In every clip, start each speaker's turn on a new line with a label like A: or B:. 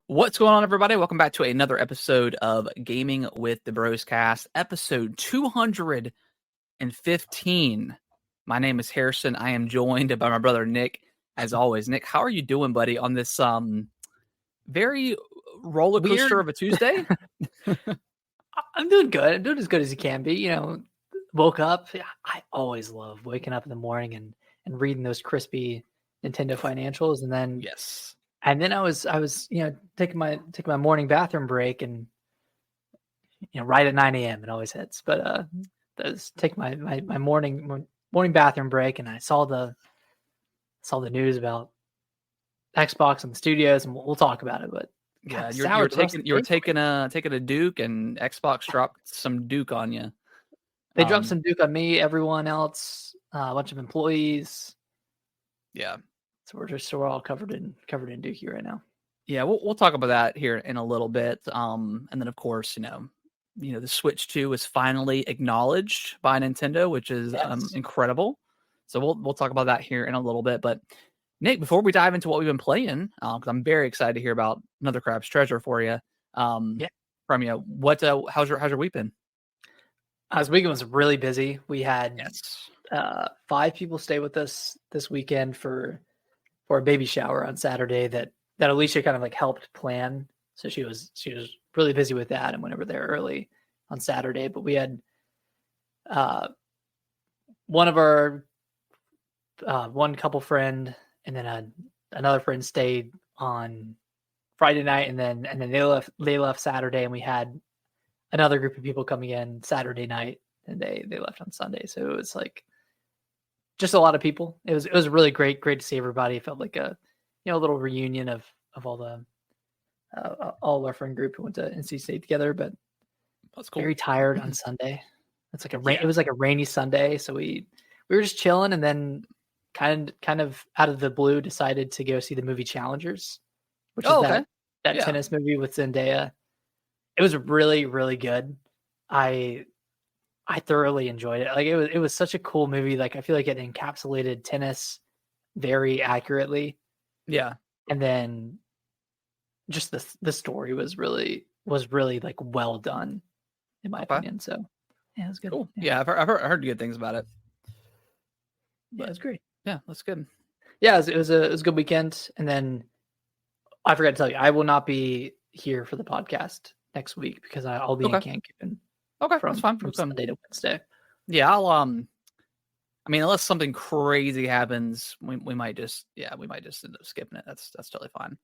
A: What's going on, everybody? Welcome back to another episode of Gaming with the Bros Cast, episode 215. My name is Harrison. I am joined by my brother Nick. As always, Nick, how are you doing, buddy, on this very roller coaster of a Tuesday?
B: I'm doing good. I'm doing as good as you can be. Woke up. I always love waking up in the morning and reading those crispy Nintendo financials, and then
A: Yes.
B: And then I was taking my morning bathroom break, and right at 9 a.m. it always hits. But take my morning bathroom break, and I saw the news about Xbox and the studios, and we'll talk about it. But
A: yeah, you were taking a Duke, and Xbox dropped some Duke on you.
B: They dropped some Duke on me, everyone else, a bunch of employees.
A: Yeah.
B: So we're all covered in Dookie right now.
A: Yeah, we'll talk about that here in a little bit. And then of course, the Switch 2 is finally acknowledged by Nintendo, which is incredible. So we'll talk about that here in a little bit. But Nick, before we dive into what we've been playing, because I'm very excited to hear about another Crab's Treasure for you. From you, how's your week been?
B: This weekend was really busy. We had 5 people stay with us this weekend for a baby shower on Saturday that Alicia kind of like helped plan. So she was really busy with that and went over there early on Saturday. But we had one of our one couple friend, and then another friend stayed on Friday night, and then they left Saturday, and we had another group of people coming in Saturday night, and they left on Sunday. So it was like just a lot of people. It was really great to see everybody. It felt like a little reunion of all the all our friend group who went to NC State together. But
A: that's cool.
B: Very tired on Sunday. It's like it was like a rainy Sunday, so we were just chilling, and then kind of out of the blue decided to go see the movie Challengers, which is that tennis movie with Zendaya. It was really, really good. I thoroughly enjoyed it. Like it was such a cool movie. Like I feel like it encapsulated tennis very accurately.
A: Yeah.
B: And then just the story was really like well done, in my opinion. So yeah, it was good.
A: Cool. Yeah, I've heard good things about it.
B: But it was great.
A: Yeah, that's good.
B: Yeah, it was a good weekend. And then I forgot to tell you, I will not be here for the podcast next week because I'll be in Cancun.
A: Okay, that's fine.
B: From Sunday to Wednesday.
A: Yeah, I'll I mean, unless something crazy happens, we might just end up skipping it. That's totally fine.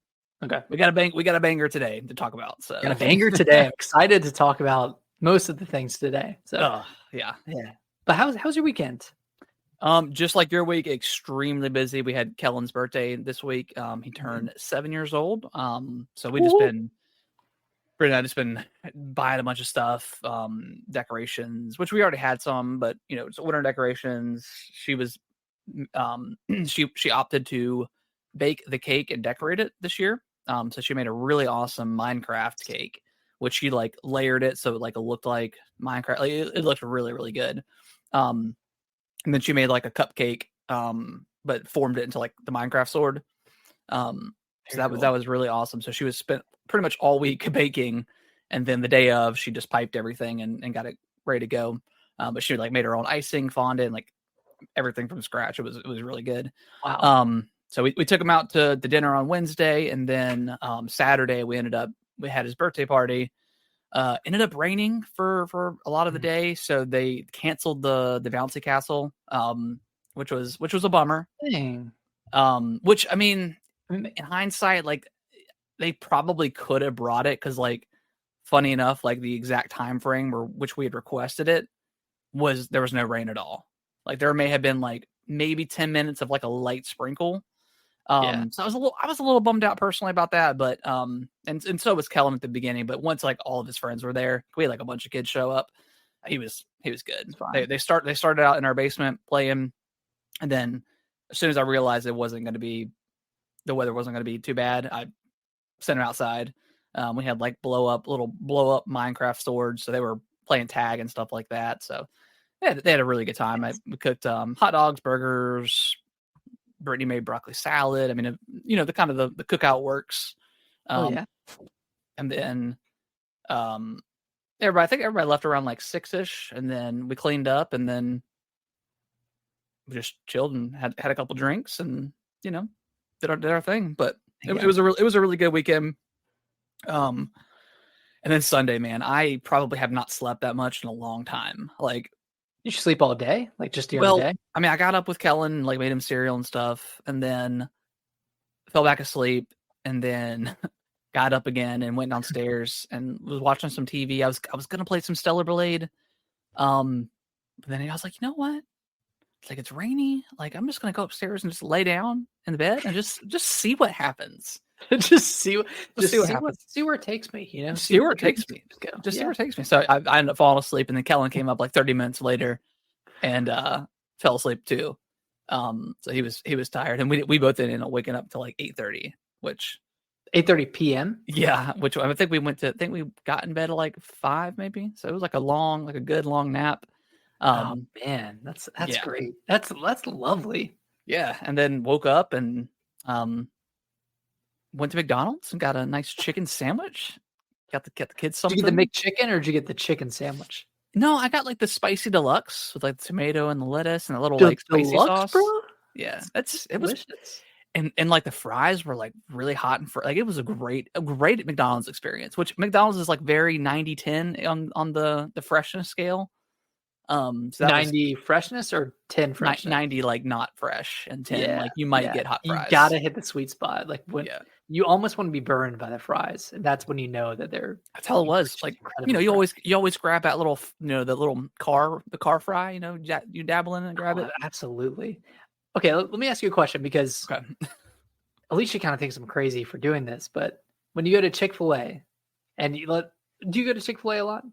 B: Okay,
A: we got a banger today to talk about. So
B: got a banger today. I'm excited to talk about most of the things today. So
A: yeah.
B: But how's your weekend?
A: Just like your week, extremely busy. We had Kellen's birthday this week. He turned 7 years old. So we just been. Brittany and I just been buying a bunch of stuff, decorations, which we already had some, but it's winter decorations. She was, she opted to bake the cake and decorate it this year. So she made a really awesome Minecraft cake, which she like layered it so it looked like Minecraft. Like it looked really, really good. And then she made like a cupcake, but formed it into like the Minecraft sword. So that was really awesome. So she was spent pretty much all week baking, and then the day of she just piped everything and got it ready to go. But she like made her own icing, fondant, and like everything from scratch. It was really good.
B: Wow.
A: So we took him out to dinner on Wednesday, and then Saturday we had his birthday party. Ended up raining for a lot of the day, so they canceled the bouncy castle, which was a bummer.
B: Dang.
A: Which I mean, in hindsight, like they probably could have brought it because, like, funny enough, like the exact time frame which we had requested it there was no rain at all. Like there may have been like maybe 10 minutes of like a light sprinkle. So I was a little bummed out personally about that, but and so was Kellen at the beginning. But once like all of his friends were there, we had like a bunch of kids show up. He was good. They started out in our basement playing, and then as soon as I realized the weather wasn't going to be too bad, I sent them outside. We had like blow up Minecraft swords, so they were playing tag and stuff like that. So yeah, they had a really good time. We cooked hot dogs, burgers. Brittany made broccoli salad. I mean, the kind of the cookout works.
B: Oh yeah.
A: And then I think everybody left around like 6-ish, and then we cleaned up, and then we just chilled and had a couple drinks, and did our thing. But it was a really good weekend. And then Sunday, man, I probably have not slept that much in a long time. Like,
B: you should sleep all day, like just during the
A: well,
B: day.
A: I mean, I got up with Kellen, like made him cereal and stuff, and then fell back asleep, and then got up again and went downstairs and was watching some TV. I was gonna play some Stellar Blade, but then I was like, you know what? It's like it's rainy. Like I'm just gonna go upstairs and just lay down in the bed and just see what happens.
B: Just see what
A: happens.
B: See where it takes me.
A: See where it takes me. Just see where it takes me. So I ended up falling asleep, and then Kellen came up like 30 minutes later, and fell asleep too. So he was tired, and we both ended up waking up till like 8:30, which
B: 8:30 p.m.
A: Yeah, which I think we got in bed at like 5 maybe. So it was like a good long nap.
B: Oh man, that's great. That's lovely.
A: Yeah, and then woke up and went to McDonald's and got a nice chicken sandwich. Got the kids something.
B: Did you get the McChicken or did you get the chicken sandwich?
A: No, I got like the spicy deluxe with like the tomato and the lettuce and a little like spicy
B: deluxe,
A: sauce.
B: Bro?
A: Yeah,
B: it
A: was and like the fries were like really hot and like it was a great McDonald's experience, which McDonald's is like very 90-10 on the freshness scale. So
B: 90 freshness or 10 freshness?
A: 90 like not fresh, and 10 like you might get hot fries.
B: You gotta hit the sweet spot. Like when you almost want to be burned by the fries, and that's when you know that they're.
A: That's how it was. Like you always grab that little the little car fry. You dabble in it and grab it.
B: Absolutely. Okay, let me ask you a question, because Alicia kind of thinks I'm crazy for doing this, but when you go to Chick-fil-A, and do you go to Chick-fil-A a lot?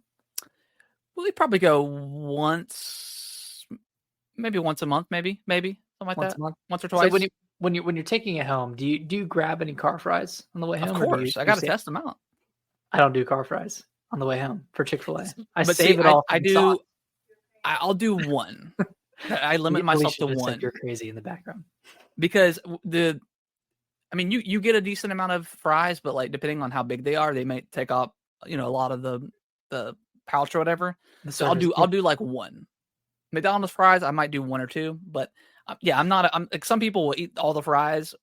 A: Well, we probably go once a month, maybe something like
B: once
A: that.
B: A month?
A: Once or twice.
B: So when you're taking it home, do you grab any car fries on the way home?
A: Of course, I got to test them out.
B: I don't do car fries on the way home for Chick-fil-A. I
A: but
B: save it all.
A: I do. I'll do one. I limit myself to one.
B: You're crazy in the background,
A: because you get a decent amount of fries, but like depending on how big they are, they might take up a lot of the pouch or whatever. So I'll do like one. McDonald's fries, I might do one or two, but I'm like some people will eat all the fries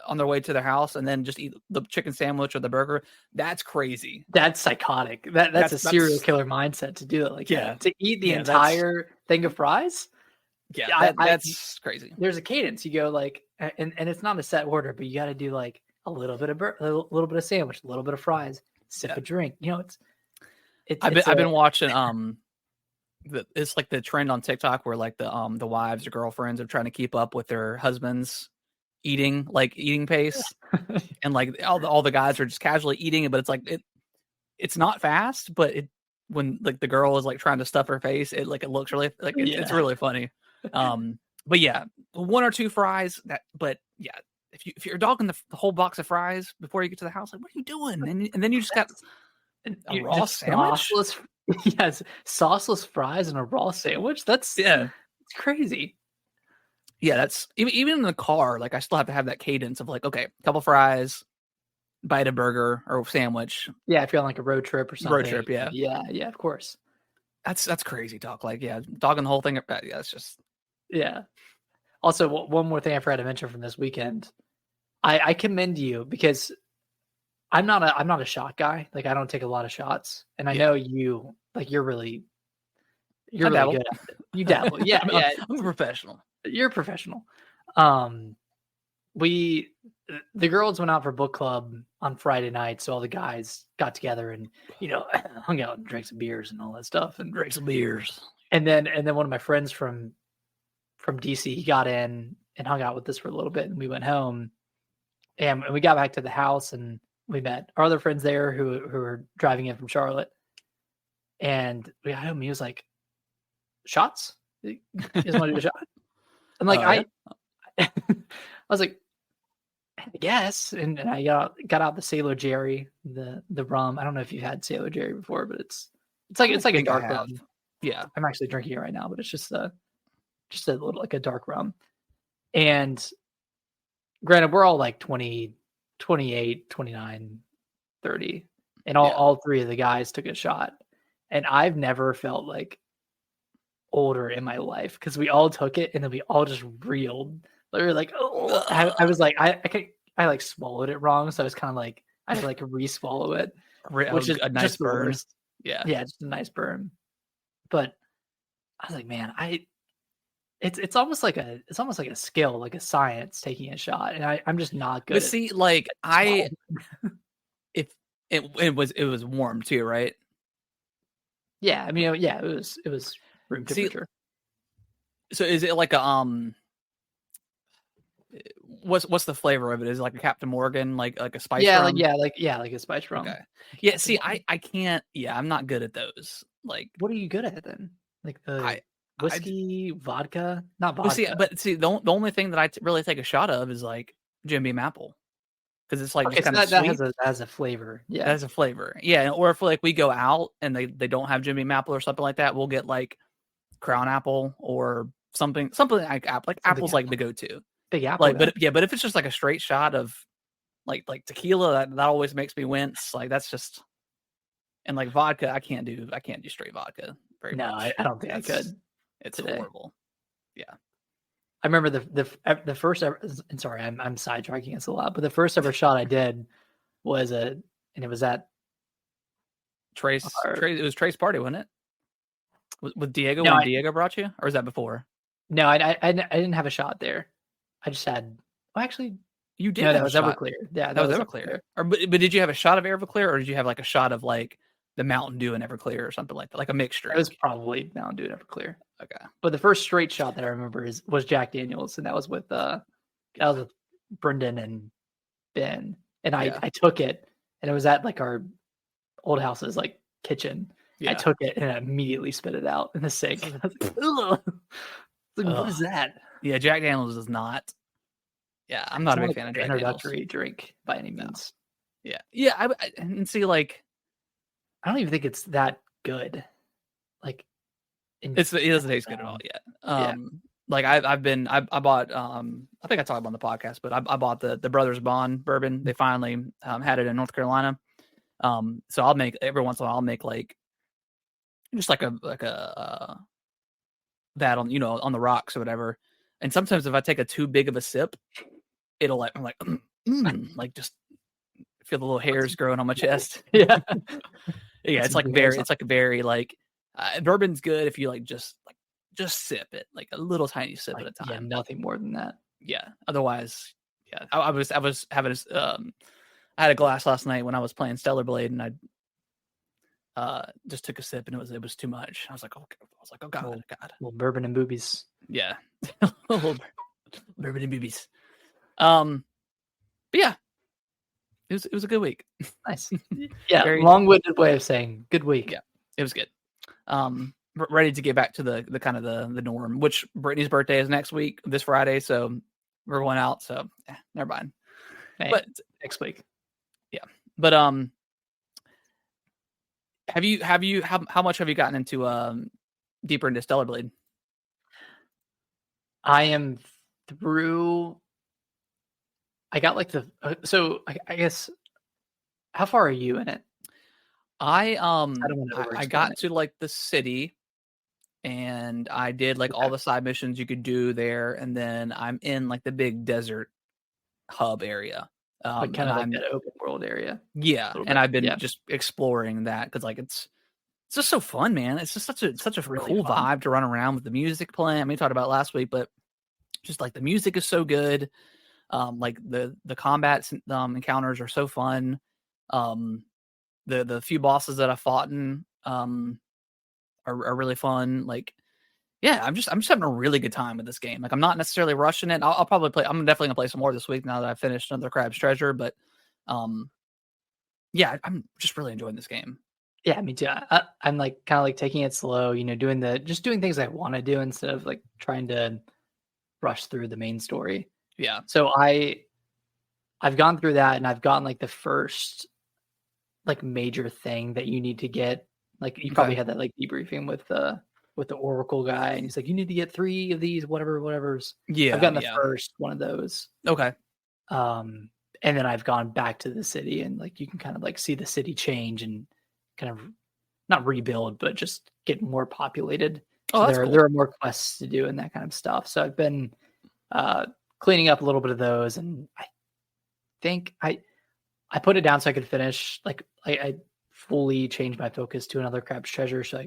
A: on their way to their house and then just eat the chicken sandwich or the burger. That's crazy.
B: That's psychotic. That's a serial killer mindset to do it. Like to eat the entire thing of fries.
A: Yeah, that's crazy.
B: There's a cadence. You go like, and it's not a set order, but you got to do like a little bit of sandwich, a little bit of fries, sip a drink.
A: I've been watching it's like the trend on TikTok where like the wives or girlfriends are trying to keep up with their husbands' eating pace, and like all the guys are just casually eating it, but it's like it's not fast, but when like the girl is like trying to stuff her face, it looks really like it's really funny. But yeah, one or two fries. If you're dogging the whole box of fries before you get to the house, like what are you doing? And then you just got a raw sandwich.
B: Yes, sauceless fries and a raw sandwich. It's crazy.
A: Yeah, that's even in the car. Like I still have to have that cadence of like, okay, a couple fries, bite a burger or sandwich.
B: Yeah, if you're on like a road trip or something.
A: Road trip, yeah,
B: of course.
A: That's crazy talk. Like, dogging the whole thing. Yeah, it's just
B: Also, one more thing I forgot to mention from this weekend. I commend you, because I'm not a shot guy. Like I don't take a lot of shots, and I know you. Like you're really good at it. You dabble. Yeah,
A: I'm a professional.
B: You're a professional. The girls went out for book club on Friday night, so all the guys got together and hung out and drank some beers and all that stuff, and
A: drank some beers.
B: And then one of my friends from DC, he got in and hung out with us for a little bit, and we went home, and we got back to the house, and we met our other friends there who were driving in from Charlotte, and we got home. And he was like, "Shots? You guys want to do a shot?" I'm like, I was like, I guess, and I got out the Sailor Jerry, the rum. I don't know if you've had Sailor Jerry before, but it's like a dark rum.
A: Yeah,
B: I'm actually drinking it right now, but it's just a little like a dark rum. And granted, we're all like 20, 28, 29, 30, and all three of the guys took a shot, and I've never felt like older in my life because we all took it and then we all just reeled. We were like, oh, I was like, I like swallowed it wrong, so I was kind of like, I had to like re-swallow it, which is
A: a nice
B: just the
A: burn.
B: worst.
A: Yeah,
B: just a nice burn. But I was like, man, it's almost like a skill, like a science taking a shot, and I'm just not good.
A: But see, like if it was warm too, right?
B: Yeah, I mean, yeah, it was room temperature.
A: So is it like a what's the flavor of it? Is it like a Captain Morgan, like a spice rum?
B: Like a spice rum.
A: Okay. Yeah. See, I can't. Yeah, I'm not good at those. Like,
B: what are you good at then? Like the whiskey, vodka, not
A: well,
B: vodka.
A: the only thing that I really take a shot of is like Jim Beam apple, because it's like
B: Okay,
A: just kind
B: so
A: of
B: that
A: sweet.
B: has a flavor. Yeah,
A: That has a flavor. Yeah, or if like we go out and they don't have Jim Beam apple or something like that, we'll get like Crown apple or something like apple. Like apple's like the go-to.
B: Big apple.
A: Like, but if it's just like a straight shot of like tequila, that always makes me wince. Like that's just, and like vodka, I can't do straight vodka very much.
B: I don't think I could.
A: It's
B: today.
A: horrible. Yeah.
B: I remember the first ever, and sorry, I'm sidetracking us a lot, but the first ever shot I did was and it was at
A: Trace. It was Trace party, wasn't it? With Diego Diego brought you, or was that before?
B: No, I didn't have a shot there. I just had. Well, actually,
A: you did.
B: No, that was Everclear. Yeah,
A: that was Everclear. But did you have a shot of Everclear, or did you have like a shot of like the Mountain Dew and Everclear or something like that, like a mixture?
B: It was probably Mountain Dew and Everclear.
A: Okay.
B: But the first straight shot that I remember was Jack Daniels, and that was with Brendan and Ben, and I took it, and it was at like our old house's like kitchen. Yeah. I took it and I immediately spit it out in the sink. I was like, what is that?
A: Yeah, Jack Daniels is not. Yeah, I'm not a big fan of Jack
B: introductory drink by any means.
A: No. Yeah. I and see, like,
B: I don't even think it's that good. Like,
A: it doesn't taste good at all yet. Like I bought. I think I talked about on the podcast, but I bought the Brothers Bond bourbon. They finally had it in North Carolina. So I'll make every once in a while. I'll make like just like a that on on the rocks or whatever. And sometimes if I take a too big of a sip, it'll like I'm like like just feel the little hairs growing on my chest.
B: Yeah,
A: it's like very like bourbon's good if you like just sip it, like a little tiny sip at a time.
B: Yeah, nothing more than that.
A: Yeah. Otherwise, yeah. I was having I had a glass last night when I was playing Stellar Blade, and I just took a sip, and it was too much. I was like, oh god.
B: Well, bourbon and boobies.
A: Yeah. Bourbon and boobies. But yeah. It was a good week.
B: Nice. Yeah, long-winded way of saying good week.
A: Yeah, it was good. Ready to get back to the kind of the norm, which Brittany's birthday is next week, this Friday, so we're going out, so never mind.
B: Hey,
A: but
B: next week.
A: Yeah. But how much have you gotten into deeper into Stellar Blade?
B: I am through. I got like so I guess, how far are you in it?
A: I got to like the city, and I did like all the side missions you could do there, and then I'm in like the big desert hub area.
B: Like kind of like that open world area.
A: Yeah, and I've been just exploring that because like it's just so fun, man. It's just such a really cool vibe to run around with the music playing. I mean, we talked about it last week, but just like the music is so good. Like the combat encounters are so fun. The few bosses that I fought in are really fun. Like, yeah, I'm just having a really good time with this game. Like, I'm not necessarily rushing it. I'll probably play. I'm definitely gonna play some more this week now that I've finished Another Crab's Treasure. But yeah, I'm just really enjoying this game.
B: Yeah, me too. I'm like kind of like taking it slow, doing things I want to do instead of like trying to rush through the main story.
A: Yeah.
B: So I've gone through that, and I've gotten like the first like major thing that you need to get. Like you probably had that like debriefing with the Oracle guy, and he's like, you need to get 3 of these, whatever's.
A: Yeah.
B: I've gotten the first one of those.
A: Okay.
B: and then I've gone back to the city, and like you can kind of like see the city change and kind of not rebuild, but just get more populated.
A: Oh,
B: So
A: that's cool.
B: there are more quests to do and that kind of stuff. So I've been cleaning up a little bit of those, and I think I put it down so I could finish. Like I fully changed my focus to another Crab's Treasure, so I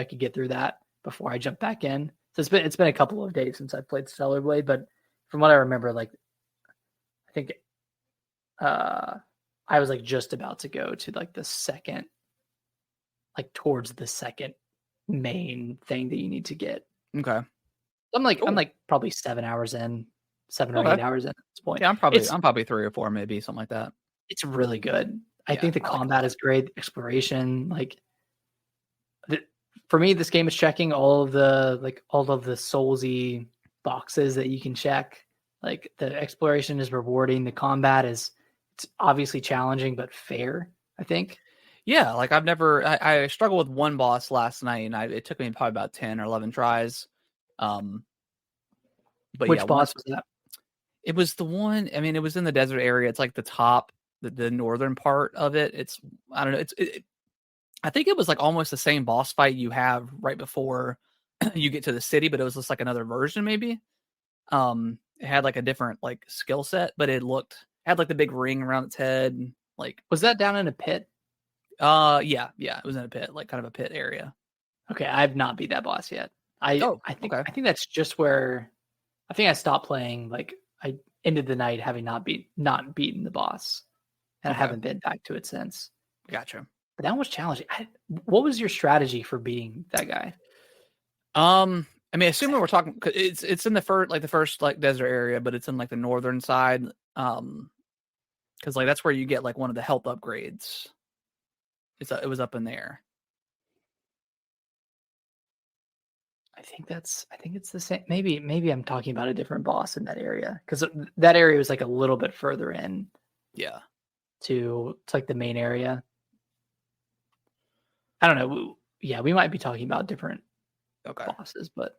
B: could get through that before I jump back in. So it's been a couple of days since I played Stellar Blade, but from what I remember, like I think I was like just about to go to like the second, like towards the second main thing that you need to get.
A: Okay.
B: I'm
A: Cool.
B: like probably 7 hours in, 7 or
A: Okay.
B: 8 hours in at this point.
A: Yeah, I'm probably 3 or 4, maybe something like that.
B: It's really good. I
A: Yeah,
B: think the
A: I like it a
B: combat
A: lot.
B: is great. Exploration, like for me, this game is checking all of the soulsy boxes that you can check. Like the exploration is rewarding. The combat is it's obviously challenging but fair, I think.
A: Yeah, like I struggled with one boss last night, and it took me probably about 10 or 11 tries. Um, but yeah,
B: Which
A: once
B: boss was that?
A: it was the one. I mean, it was in the desert area. It's like the top, the northern part of it. It's I don't know. I think it was like almost the same boss fight you have right before you get to the city, but it was just like another version, maybe. It had like a different like skill set, but had like the big ring around its head, and, like
B: Was that down in a pit?
A: yeah, it was in a pit, like kind of a pit area.
B: Okay, I have not beat that boss yet.
A: Oh, okay.
B: I think that's just where I think I stopped playing. Like I ended the night having not beaten the boss, and I
A: Okay.
B: haven't been back to it since.
A: Gotcha.
B: But that one was challenging. What was your strategy for beating that guy?
A: I mean, assuming we're talking, 'cause it's in the first like desert area, but it's in like the northern side. Because like that's where you get like one of the health upgrades. It was up in there.
B: I think it's the same. Maybe I'm talking about a different boss in that area because that area was like a little bit further in
A: Yeah.
B: to like the main area. I don't know. Yeah, we might be talking about different
A: Okay.
B: bosses, but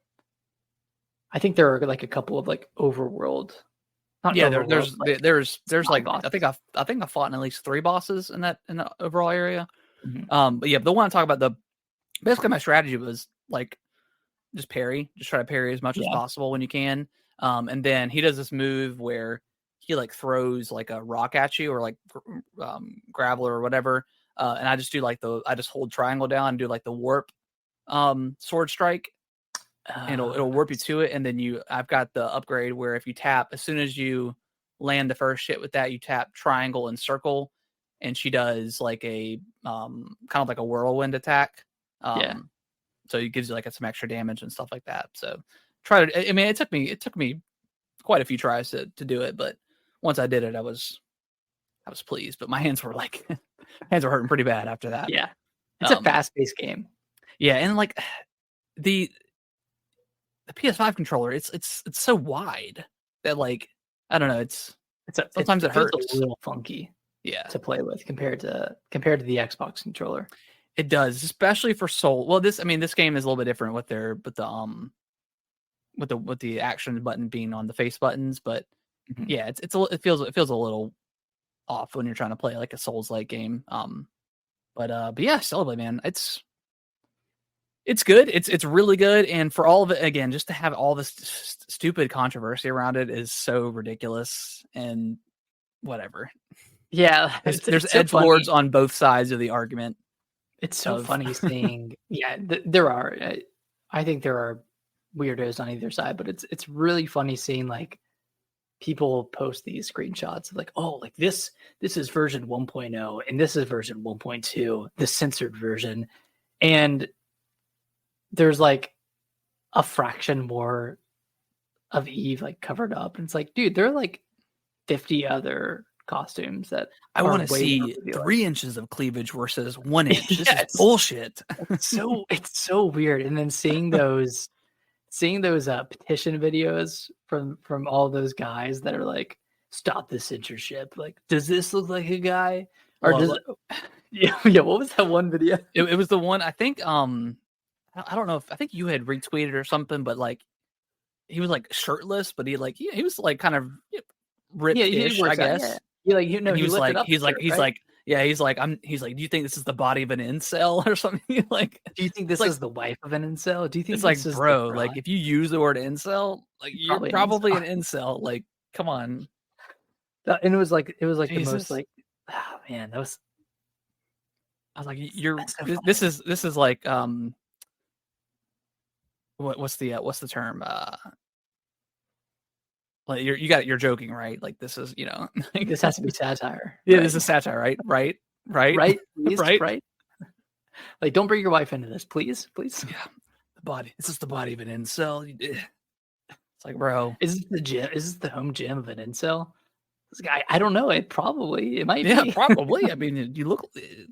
B: I think there are like a couple of like overworld, not
A: Yeah.
B: overworld, like
A: There's
B: side
A: like
B: bosses.
A: I think I fought in at least 3 bosses in the overall area.
B: Mhm.
A: But yeah, the one I talk about basically my strategy was like just try to parry as much as
B: Yeah,
A: possible when you can. And then he does this move where he like throws like a rock at you or like gravel or whatever. And I just do like I just hold triangle down and do like the warp sword strike, and it'll warp you to it. And then I've got the upgrade where if you tap, as soon as you land the first hit with that, you tap triangle and circle, and she does like a kind of like a whirlwind attack.
B: yeah.
A: So it gives you like some extra damage and stuff like that. So try to. I mean, it took me quite a few tries to do it, but once I did it, I was pleased. But my hands were like hands were hurting pretty bad after that.
B: Yeah, it's a
A: Um,
B: fast-paced game.
A: yeah, and like the PS5 controller, it's so wide that like I don't know. Sometimes it
B: It feels a
A: hurts.
B: little funky
A: Yeah,
B: to play with compared to the Xbox controller.
A: it does, especially for Soul. Well, this game is a little bit different with with the action button being on the face buttons, but
B: Mhm.
A: yeah, it feels a little off when you're trying to play like a Souls like game. But yeah, Celebrate, man, it's good. It's really good, and for all of it, again, just to have all this stupid controversy around it is so ridiculous and whatever.
B: Yeah,
A: There's
B: it's so
A: edge lords
B: funny.
A: on both sides of the argument
B: It's so
A: of
B: funny seeing. Yeah, there are. I think there are weirdos on either side, but it's really funny seeing like people post these screenshots of like, oh, like this is version 1.0 and this is version 1.2, the censored version, and there's like a fraction more of Eve like covered up, and it's like, dude, there are like 50 other costumes that
A: I
B: are
A: want to
B: way more
A: see
B: revealing.
A: 3 inches of cleavage versus 1 inch. This is
B: Yes,
A: bullshit.
B: it's so weird, and then seeing those petition videos from all those guys that are like, stop the censorship, like, does this look like a guy, or does
A: Well,
B: it? Yeah, what was that one video?
A: it was the one I think. I don't know if I think you had retweeted or something, but like he was like shirtless, but he was like kind of
B: Yeah, he
A: ripped-ish, I
B: works out, yeah.
A: guess.
B: He like you know
A: And he
B: he
A: was
B: lifted
A: like,
B: up the shirt, right?
A: he's like, do you think this is the body of an incel or something? Like,
B: Do you think
A: it's
B: this
A: like,
B: is the wife of an incel? Do you think
A: it's
B: this
A: like,
B: is the
A: bro, like
B: bride?
A: if you use the word incel, like
B: He's
A: you're
B: probably an
A: probably
B: incel.
A: an incel. Like, come on,
B: And it was like the most
A: Jesus.
B: like, oh man, that was
A: I was like,
B: that's so
A: this
B: funny.
A: is like what's the term? Like you're joking, right? Like this is, like,
B: This has to be satire,
A: yeah,
B: right?
A: this is satire, right? Right,
B: Right? Please,
A: right.
B: right? Like, don't bring your wife into this, please, please.
A: Yeah, the body. This is the body of an incel. It's like, bro.
B: Is this the gym? Is this the home gym of an incel? This guy, I don't know. It might
A: Yeah,
B: be.
A: probably. I mean, you look, I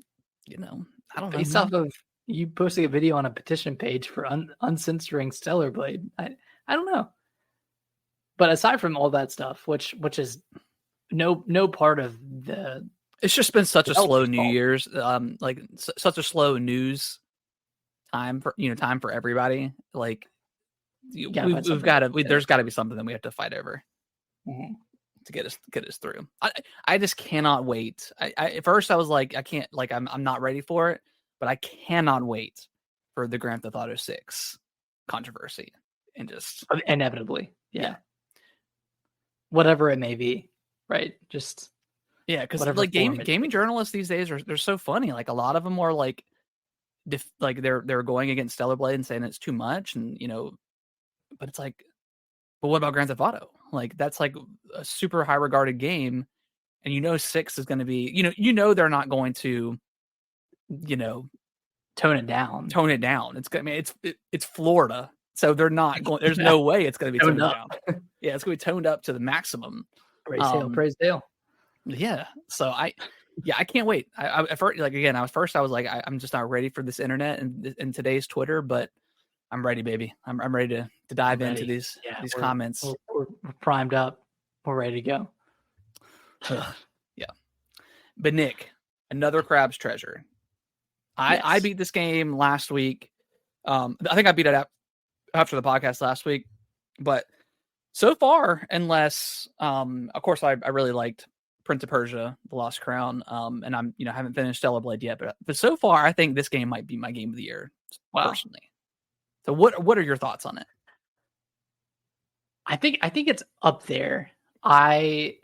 A: don't know,
B: Based
A: man.
B: off of you posting a video on a petition page for uncensoring Stellar Blade. I don't know. But aside from all that stuff, which is no part of the
A: It's just been such a slow
B: developer's
A: New
B: fault.
A: Year's, like such a slow news time for everybody. Like
B: You gotta find
A: we've
B: something.
A: got to, there's got to be something that we have to fight over
B: Mhm.
A: to get us through. I just cannot wait. At first I was like, I can't, like, I'm not ready for it, but I cannot wait for the Grand Theft Auto 6 controversy and just
B: Inevitably, yeah.
A: yeah.
B: Whatever it may be, right? Just
A: Yeah, because
B: whatever
A: like
B: form it
A: gaming
B: takes.
A: journalists these days they're so funny. Like a lot of them are like, like they're going against Stellar Blade and saying it's too much, and but it's like, but what about Grand Theft Auto? Like that's like a super high regarded game, and 6 is going to be, they're not going to, you know,
B: Tone it down.
A: tone it down. I mean, it's Florida, so they're not going. There's
B: Yeah,
A: no way it's going to be
B: toned
A: toned
B: up.
A: down. Yeah, it's going to be toned up to the maximum.
B: Praise Hale,
A: Um,
B: praise Dale.
A: Yeah. So I can't wait. At first, like again, I was like, I'm just not ready for this internet and today's Twitter, but I'm ready, baby. I'm ready to dive
B: I'm
A: into
B: ready.
A: these
B: Yeah,
A: comments.
B: we're primed up. We're ready to go.
A: Yeah. But Nick, another Crab's Treasure. I
B: Yes.
A: beat this game last week. I think I beat it after the podcast last week, but so far, unless of course I really liked Prince of Persia: The Lost Crown, and I'm haven't finished Stellar Blade yet, but so far I think this game might be my game of the year
B: Wow.
A: personally. So what are your thoughts on it?
B: I think it's up there. I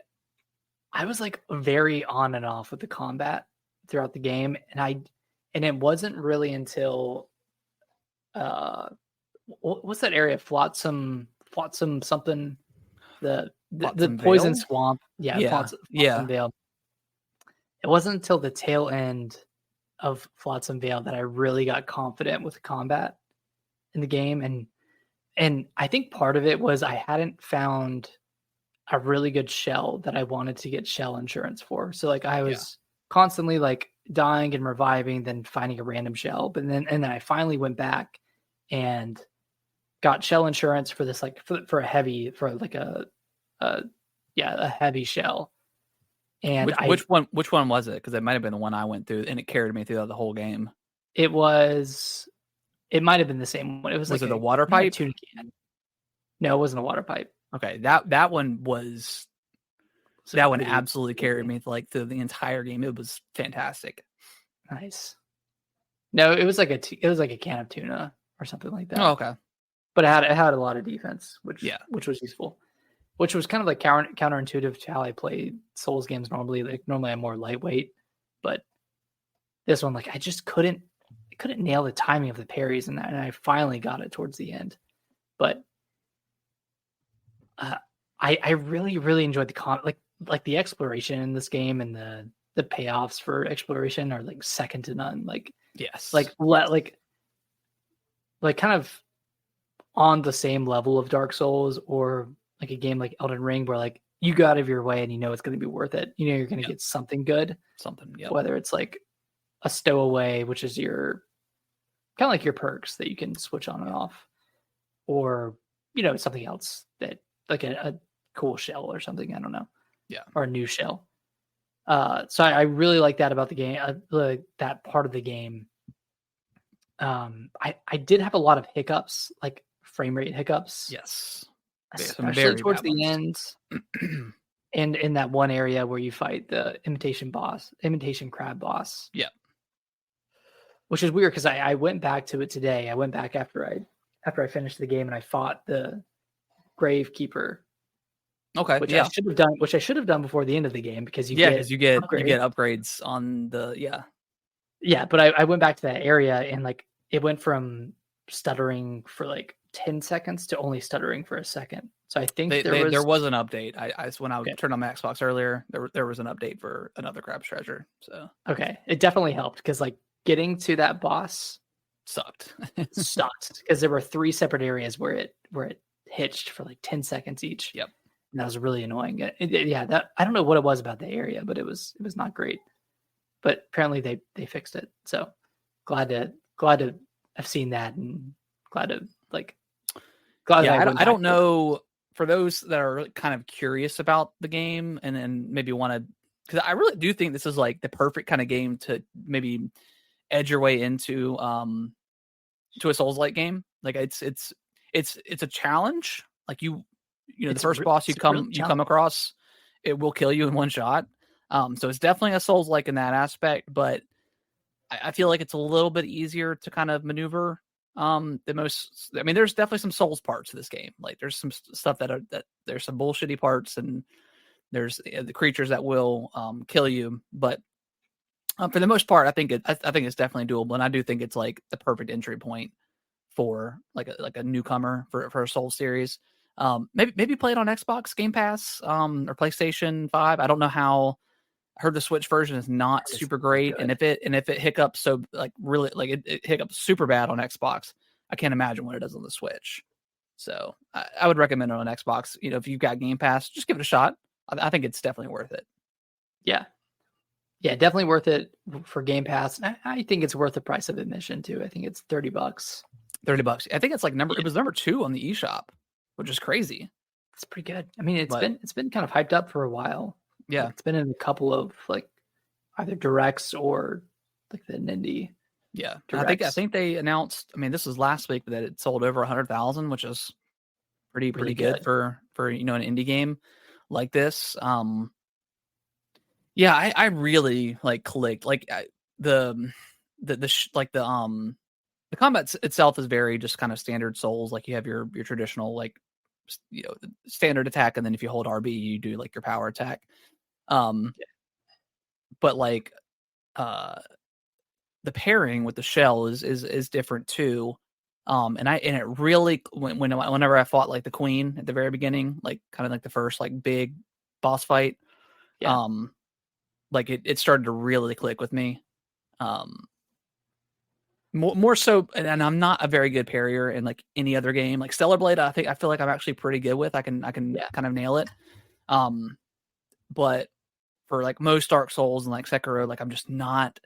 B: was like very on and off with the combat throughout the game, and it wasn't really until what's that area? Flotsam something. The
A: Flotsam
B: poison
A: Vale?
B: swamp. Yeah,
A: Yeah,
B: Flotsam Vale. It wasn't until the tail end of Flotsam Vale that I really got confident with the combat in the game, and I think part of it was I hadn't found a really good shell that I wanted to get shell insurance for. So like I
A: yeah.
B: was constantly like dying and reviving, then finding a random shell, but then I finally went back and got shell insurance for this, like for a heavy, for like a heavy shell. And
A: Which one was it? Because it might have been the one I went through, and it carried me throughout the whole game.
B: it might have been the same one. It was
A: Was
B: like
A: it the water
B: not a
A: pipe?
B: tuna can. No, it wasn't a water pipe.
A: Okay, that one was
B: So
A: that one
B: pretty
A: absolutely carried me through the entire game. It was fantastic.
B: nice. No, it was like a can of tuna or something like that.
A: Oh, okay.
B: But it had a lot of defense, which
A: Yeah.
B: which was useful. Which was kind of like counterintuitive to how I play Souls games normally. Like normally I'm more lightweight, but this one, like I just couldn't nail the timing of the parries, and I finally got it towards the end. But I really really enjoyed like the exploration in this game, and the payoffs for exploration are like second to none. Like
A: Yes.
B: like kind of on the same level of Dark Souls, or like a game like Elden Ring, where like you go out of your way and it's going to be worth it. You're going to get something good.
A: Something. Yeah.
B: Whether it's like a stowaway, which is your kind of like your perks that you can switch on and off, or something else that like a cool shell or something. I don't know.
A: Yeah.
B: Or a new shell. So I really like that about the game. That part of the game. I did have a lot of hiccups, like frame rate hiccups.
A: Yes.
B: Especially towards the end. And in that one area where you fight the imitation crab boss.
A: Yeah.
B: Which is weird because I went back to it today. I went back after I finished the game and I fought the Gravekeeper.
A: Okay.
B: Which I should have done before the end of the game because you get
A: upgrades on the
B: Yeah, but I went back to that area and like it went from stuttering for like 10 seconds to only stuttering for a second. So I think
A: there was an update. When I turned on my Xbox earlier, there was an update for another crab's treasure. So
B: okay, it definitely helped because like getting to that boss
A: sucked
B: because there were 3 separate areas where it hitched for like 10 seconds each.
A: Yep,
B: and that was really annoying. That I don't know what it was about the area, but it was not great. But apparently they fixed it. So glad to have seen that and glad to like.
A: I don't know. For those that are kind of curious about the game and maybe want to, because I really do think this is like the perfect kind of game to maybe edge your way into to a Souls-like game. Like it's a challenge. Like the first boss you come across, it will kill you in one shot. So it's definitely a Souls-like in that aspect, but I feel like it's a little bit easier to kind of maneuver. There's definitely some Souls parts to this game. Like there's some stuff that there's some bullshitty parts and there's the creatures that will kill you, but for the most part, I think it's definitely doable, and I do think it's like the perfect entry point for like a newcomer for a Souls series. Maybe play it on Xbox Game Pass or PlayStation 5. I don't know how. I heard the Switch version is not super great, and if it hiccups so like really like it hiccups super bad on Xbox, I can't imagine what it does on the Switch. So I would recommend it on Xbox. If you've got Game Pass, just give it a shot. I think it's definitely worth it.
B: Yeah, definitely worth it for Game Pass. I think it's worth the price of admission too. I think it's $30.
A: $30. I think it's like it was number 2 on the eShop, which is crazy.
B: It's pretty good. I mean, it's been kind of hyped up for a while.
A: Yeah,
B: like, it's been in a couple of like either directs or like the Nindy.
A: Yeah, I think they announced. I mean, this was last week that it sold over 100,000, which is pretty good for an indie game like this. Yeah, I really like clicked like the combat itself is very just kind of standard Souls. Like you have your traditional like standard attack, and then if you hold RB, you do like your power attack. But like the pairing with the shell is different too. And it really whenever I fought like the queen at the very beginning, like kind of like the first like big boss fight, like it started to really click with me. More so, and I'm not a very good parrier in like any other game. Like Stellar Blade, I feel like I'm actually pretty good with. I can kind of nail it. But for like most Dark Souls and like Sekiro, like I'm just not.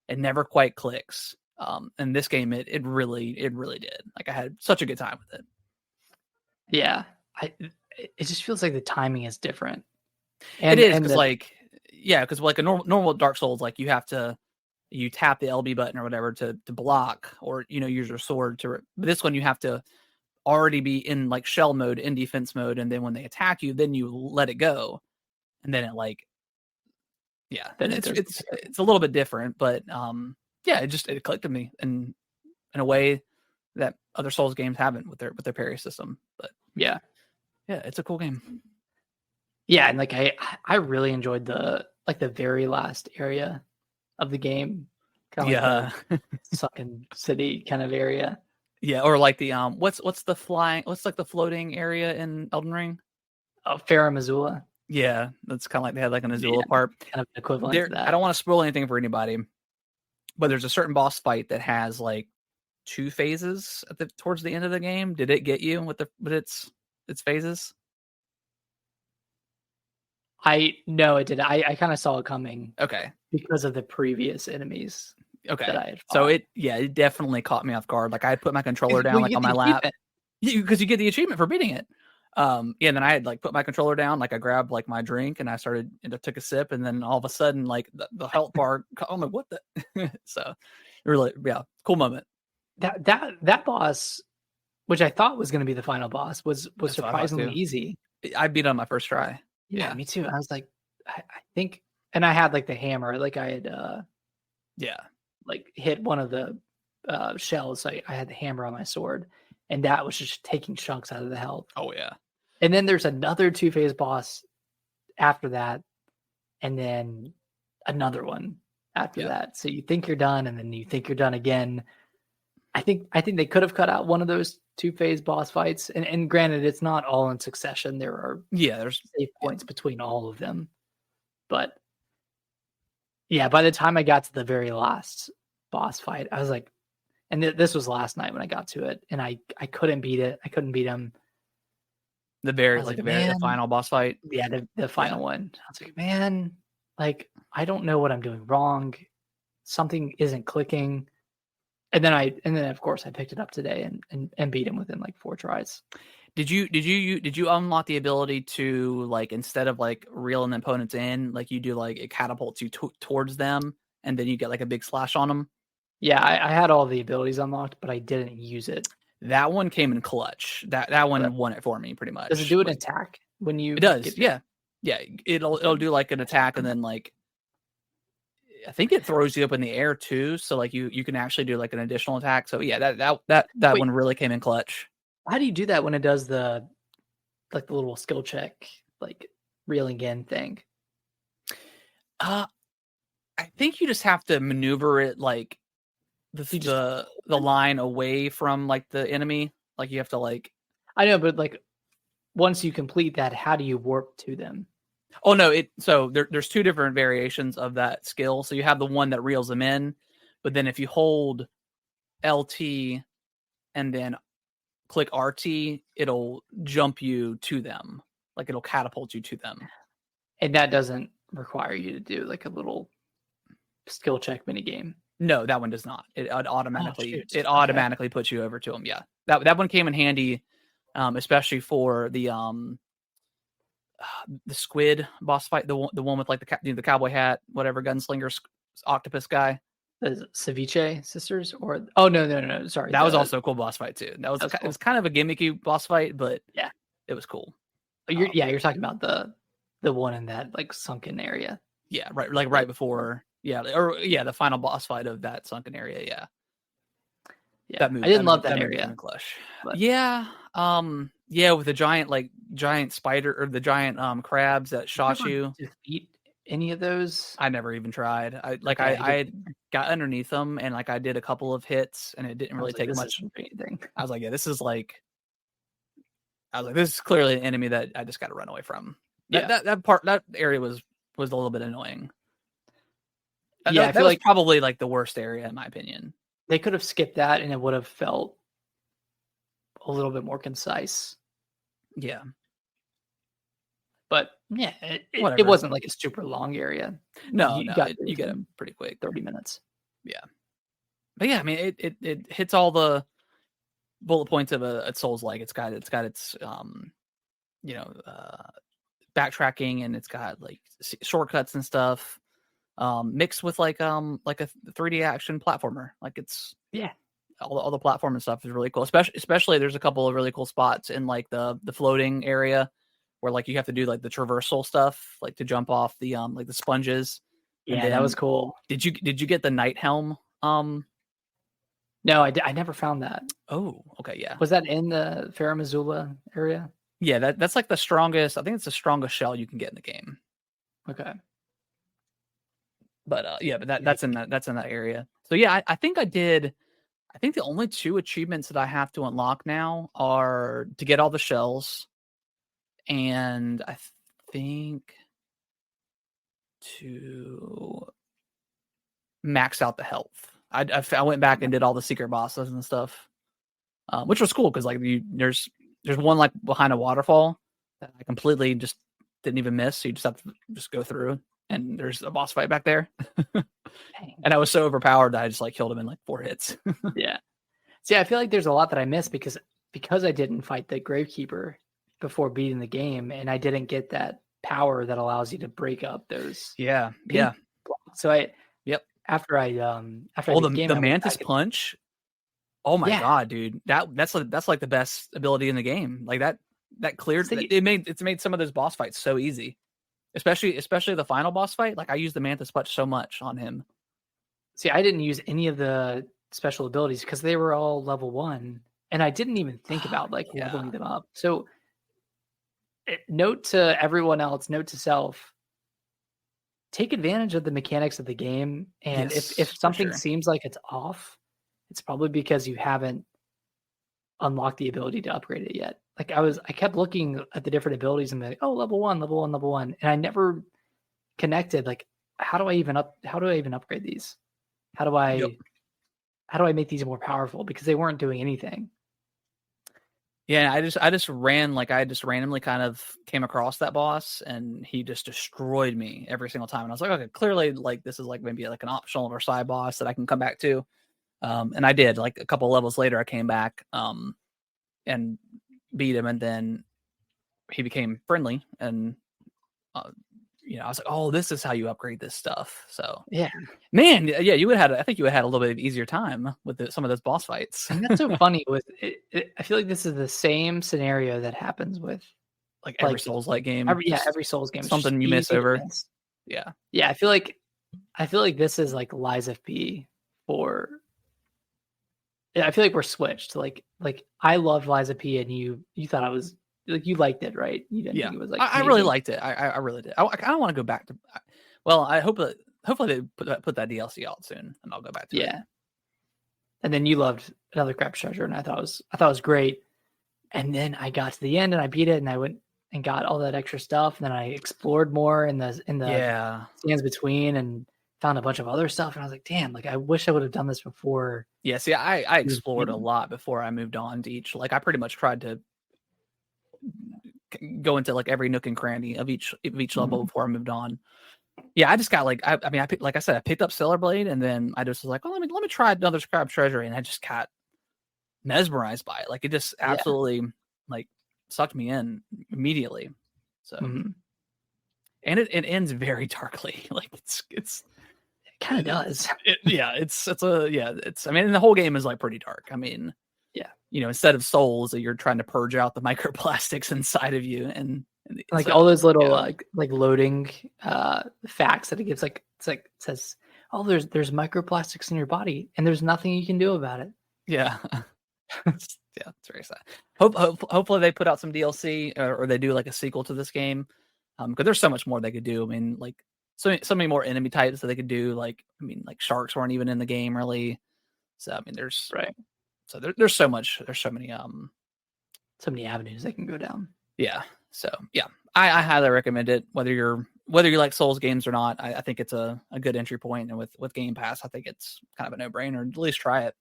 A: It never quite clicks. And this game, it really did. Like I had such a good time with it.
B: Yeah, it just feels like the timing is different. And,
A: it is because like a normal Dark Souls, like you tap the LB button or whatever to block or use your sword to. But this one you have to already be in like shell mode, in defense mode, and then when they attack you, then you let it go, and then it like. Yeah, then it's a little bit different, but it clicked to me in a way that other Souls games haven't with their parry system. But yeah, it's a cool game.
B: Yeah, and like I really enjoyed the very last area of the game, kind of like the sunken city kind of area.
A: Yeah, or like the what's the floating area in Elden Ring?
B: Oh, Farum Azula.
A: Yeah, that's kind of like they had like an Azula part.
B: Kind of equivalent to that.
A: I don't want to spoil anything for anybody, but there's a certain boss fight that has like 2 phases towards the end of the game. Did it get you with its phases?
B: No, it did. I kind of saw it coming.
A: Okay,
B: because of the previous enemies.
A: Okay,
B: that I had fought.
A: So it definitely caught me off guard. Like I had put my controller down like on my lap. Because you get the achievement for beating it. And then I had like put my controller down, like I grabbed like my drink and I took a sip, and then all of a sudden like the health bar, I'm like, what the? So really, cool moment.
B: That boss, which I thought was going to be the final boss, was surprisingly easy.
A: I beat it on my first try.
B: Yeah,
A: Yeah.
B: me too. I was like, I think, and I had like the hammer, like I had
A: Yeah.
B: like hit one of the shells. So I had the hammer on my sword, and that was just taking chunks out of the health.
A: Oh yeah.
B: And then there's another two-phase boss after that, and then another one after
A: Yeah.
B: that. So you think you're done, and then you think you're done again. I think they could have cut out one of those two-phase boss fights. And granted, it's not all in succession. There are
A: Yeah. There's
B: save points between all of them. But yeah, by the time I got to the very last boss fight, I was like, and this was last night when I got to it, and I couldn't beat it. I couldn't beat him. I was like,
A: the
B: man,
A: final boss fight.
B: yeah, the
A: Yeah.
B: final one. I was like, man, like I don't know what I'm doing wrong. Something isn't clicking. And then of course I picked it up today and beat him within like 4 tries.
A: Did you unlock the ability to, like, instead of like reeling the opponents in, like you do, like it catapults you towards them and then you get like a big slash on them?
B: Yeah, I had all the abilities unlocked, but I didn't use it.
A: That one came in clutch. That
B: But
A: one won it for me pretty much.
B: does it do an attack when you
A: It does.
B: get
A: Yeah. Yeah. It'll do like an attack, and then like I think it throws you up in the air too. So like you can actually do like an additional attack. So yeah, that
B: Wait,
A: one really came in clutch.
B: how do you do that when it does the little skill check, like reeling in thing?
A: Uh I think you just have to maneuver it like
B: You just
A: the line away from like the enemy. Like you have to like
B: I know, but like once you complete that, how do you warp to them?
A: oh no, so there's 2 different variations of that skill. So you have the one that reels them in, but then if you hold LT and then click RT, it'll jump you to them. Like it'll catapult you to them.
B: And that doesn't require you to do like a little skill check mini game.
A: No, that one does not. It
B: Oh,
A: automatically
B: shoot.
A: it
B: Okay.
A: automatically puts you over to them. Yeah, that one came in handy, especially for the squid boss fight, the one with like the cowboy hat, whatever, gunslinger octopus guy.
B: The Ceviche sisters, or oh no, sorry,
A: That was also a cool boss fight too. That was
B: That's
A: it
B: cool.
A: was kind of a gimmicky boss fight, but
B: Yeah.
A: it was cool.
B: You're talking about the one in that like sunken area.
A: Yeah, right before, the final boss fight of that sunken area. Yeah,
B: Yeah,
A: that move.
B: I didn't love that
A: move
B: area.
A: came in clutch.
B: but-
A: Yeah, with the giant spider or the giant crabs that shot
B: Never
A: you.
B: defeat any of those.
A: I never even tried.
B: Okay,
A: I got underneath them and like I did a couple of hits and it didn't
B: I
A: really
B: was like,
A: take
B: this
A: much.
B: isn't anything.
A: I was like, yeah, this is like. I was like, this is clearly an enemy that I just got to run away from.
B: Yeah.
A: That area was a little bit annoying.
B: Yeah, I
A: That
B: feel
A: was
B: like
A: probably like the worst area in my opinion.
B: they could have skipped that, and it would have felt a little bit more concise.
A: Yeah,
B: But yeah, it
A: Whatever.
B: wasn't like a super long area.
A: no,
B: You
A: no,
B: got
A: you get
B: within
A: them pretty quick.
B: 30 minutes.
A: But yeah, I mean, it hits all the bullet points of a Souls like. It's got its backtracking, and it's got like shortcuts and stuff, mixed with like a 3D action platformer. Like it's
B: Yeah.
A: all the platform and stuff is really cool. Especially there's a couple of really cool spots in like the floating area where like you have to do like the traversal stuff, like to jump off the like the sponges. And
B: Yeah, that was
A: then-
B: cool.
A: Did you get the night helm?
B: No, I never found that.
A: Oh, okay, yeah.
B: Was that in the Farah Missoula area?
A: Yeah, that's like the strongest. I think it's the strongest shell you can get in the game.
B: Okay.
A: But that's in that area. So yeah, I think I did. I think the only 2 achievements that I have to unlock now are to get all the shells, and I think to max out the health. I went back and did all the secret bosses and stuff, which was cool because like there's one like behind a waterfall that I completely just didn't even miss. So you just have to just go through, and there's a boss fight back there.
B: Dang.
A: And I was so overpowered that I just like killed him in like 4 hits.
B: Yeah. See, I feel like there's a lot that I missed because I didn't fight the Gravekeeper before beating the game, and I didn't get that power that allows you to break up those.
A: Yeah.
B: blocks. So after I
A: Oh,
B: beat
A: the
B: I went
A: mantis
B: back and-
A: punch. Oh my
B: Yeah.
A: god, dude. That's like the best ability in the game. Like that that cleared. It's made some of those boss fights so easy, especially the final boss fight. Like I used the Mantis Punch so much on him.
B: See, I didn't use any of the special abilities because they were all level 1, and I didn't even think about like leveling them up. So, note to everyone else, note to self: take advantage of the mechanics of the game, and if something seems like it's off, it's probably because you haven't unlocked the ability to upgrade it yet. Like I kept looking at the different abilities and like, oh, level 1, level 1, level 1, and I never connected like how do I even upgrade these? How do I make these more powerful? Because they weren't doing anything.
A: Yeah, I just randomly kind of came across that boss, and he just destroyed me every single time. And I was like, okay, clearly like this is like maybe like an optional or side boss that I can come back to. And I did. Like a couple levels later, I came back and beat him, and then he became friendly, and I was like, oh, this is how you upgrade this stuff. So
B: yeah,
A: man, yeah, you would have had. I think you would have had a little bit of easier time with some of those boss fights.
B: and that's so funny. With it, I feel like this is the same scenario that happens with
A: like every Souls-like game.
B: Every Souls game.
A: Something you miss over. Yeah,
B: yeah. I feel like this is like Lies FP for. Yeah, I feel like we're switched. Like I loved Lies of P, and you thought I was like you liked it, right? You didn't think it was like
A: I really liked it. I really did. I don't want to go back to. Well, I hope that hopefully they put that DLC out soon, and I'll go back to it.
B: Yeah. And then you loved Another Crap's Treasure, and I thought it was great. And then I got to the end, and I beat it, and I went and got all that extra stuff. And then I explored more in the stands between, and found a bunch of other stuff. And I was like, damn, like I wish I would have done this before.
A: Yeah, see, I explored a lot before I moved on to each. Like I pretty much tried to go into like every nook and cranny of each level before I moved on. Yeah, I just got like I picked, like I said, I picked up Stellar Blade, and then I just was like, oh, let me try Another Crab Treasure, and I just got mesmerized by it. Like it just absolutely like sucked me in immediately. So and it ends very darkly. Like it
B: kind of does.
A: I mean, the whole game is like pretty dark. I mean, instead of souls, that you're trying to purge out the microplastics inside of you, and
B: like all those little like loading facts that it gives. Like it says, oh, there's microplastics in your body, and there's nothing you can do about it.
A: Yeah. Yeah, it's very sad. Hopefully they put out some DLC or they do like a sequel to this game, because there's so much more they could do. I mean, like so many more enemy types that they could do. Like, I mean, like sharks weren't even in the game really. So I mean, there's So there's so much. There's so many
B: avenues they can go down.
A: Yeah. So yeah, I highly recommend it. Whether you like Souls games or not, I think it's a good entry point. And with Game Pass, I think it's kind of a no brainer. At least try it.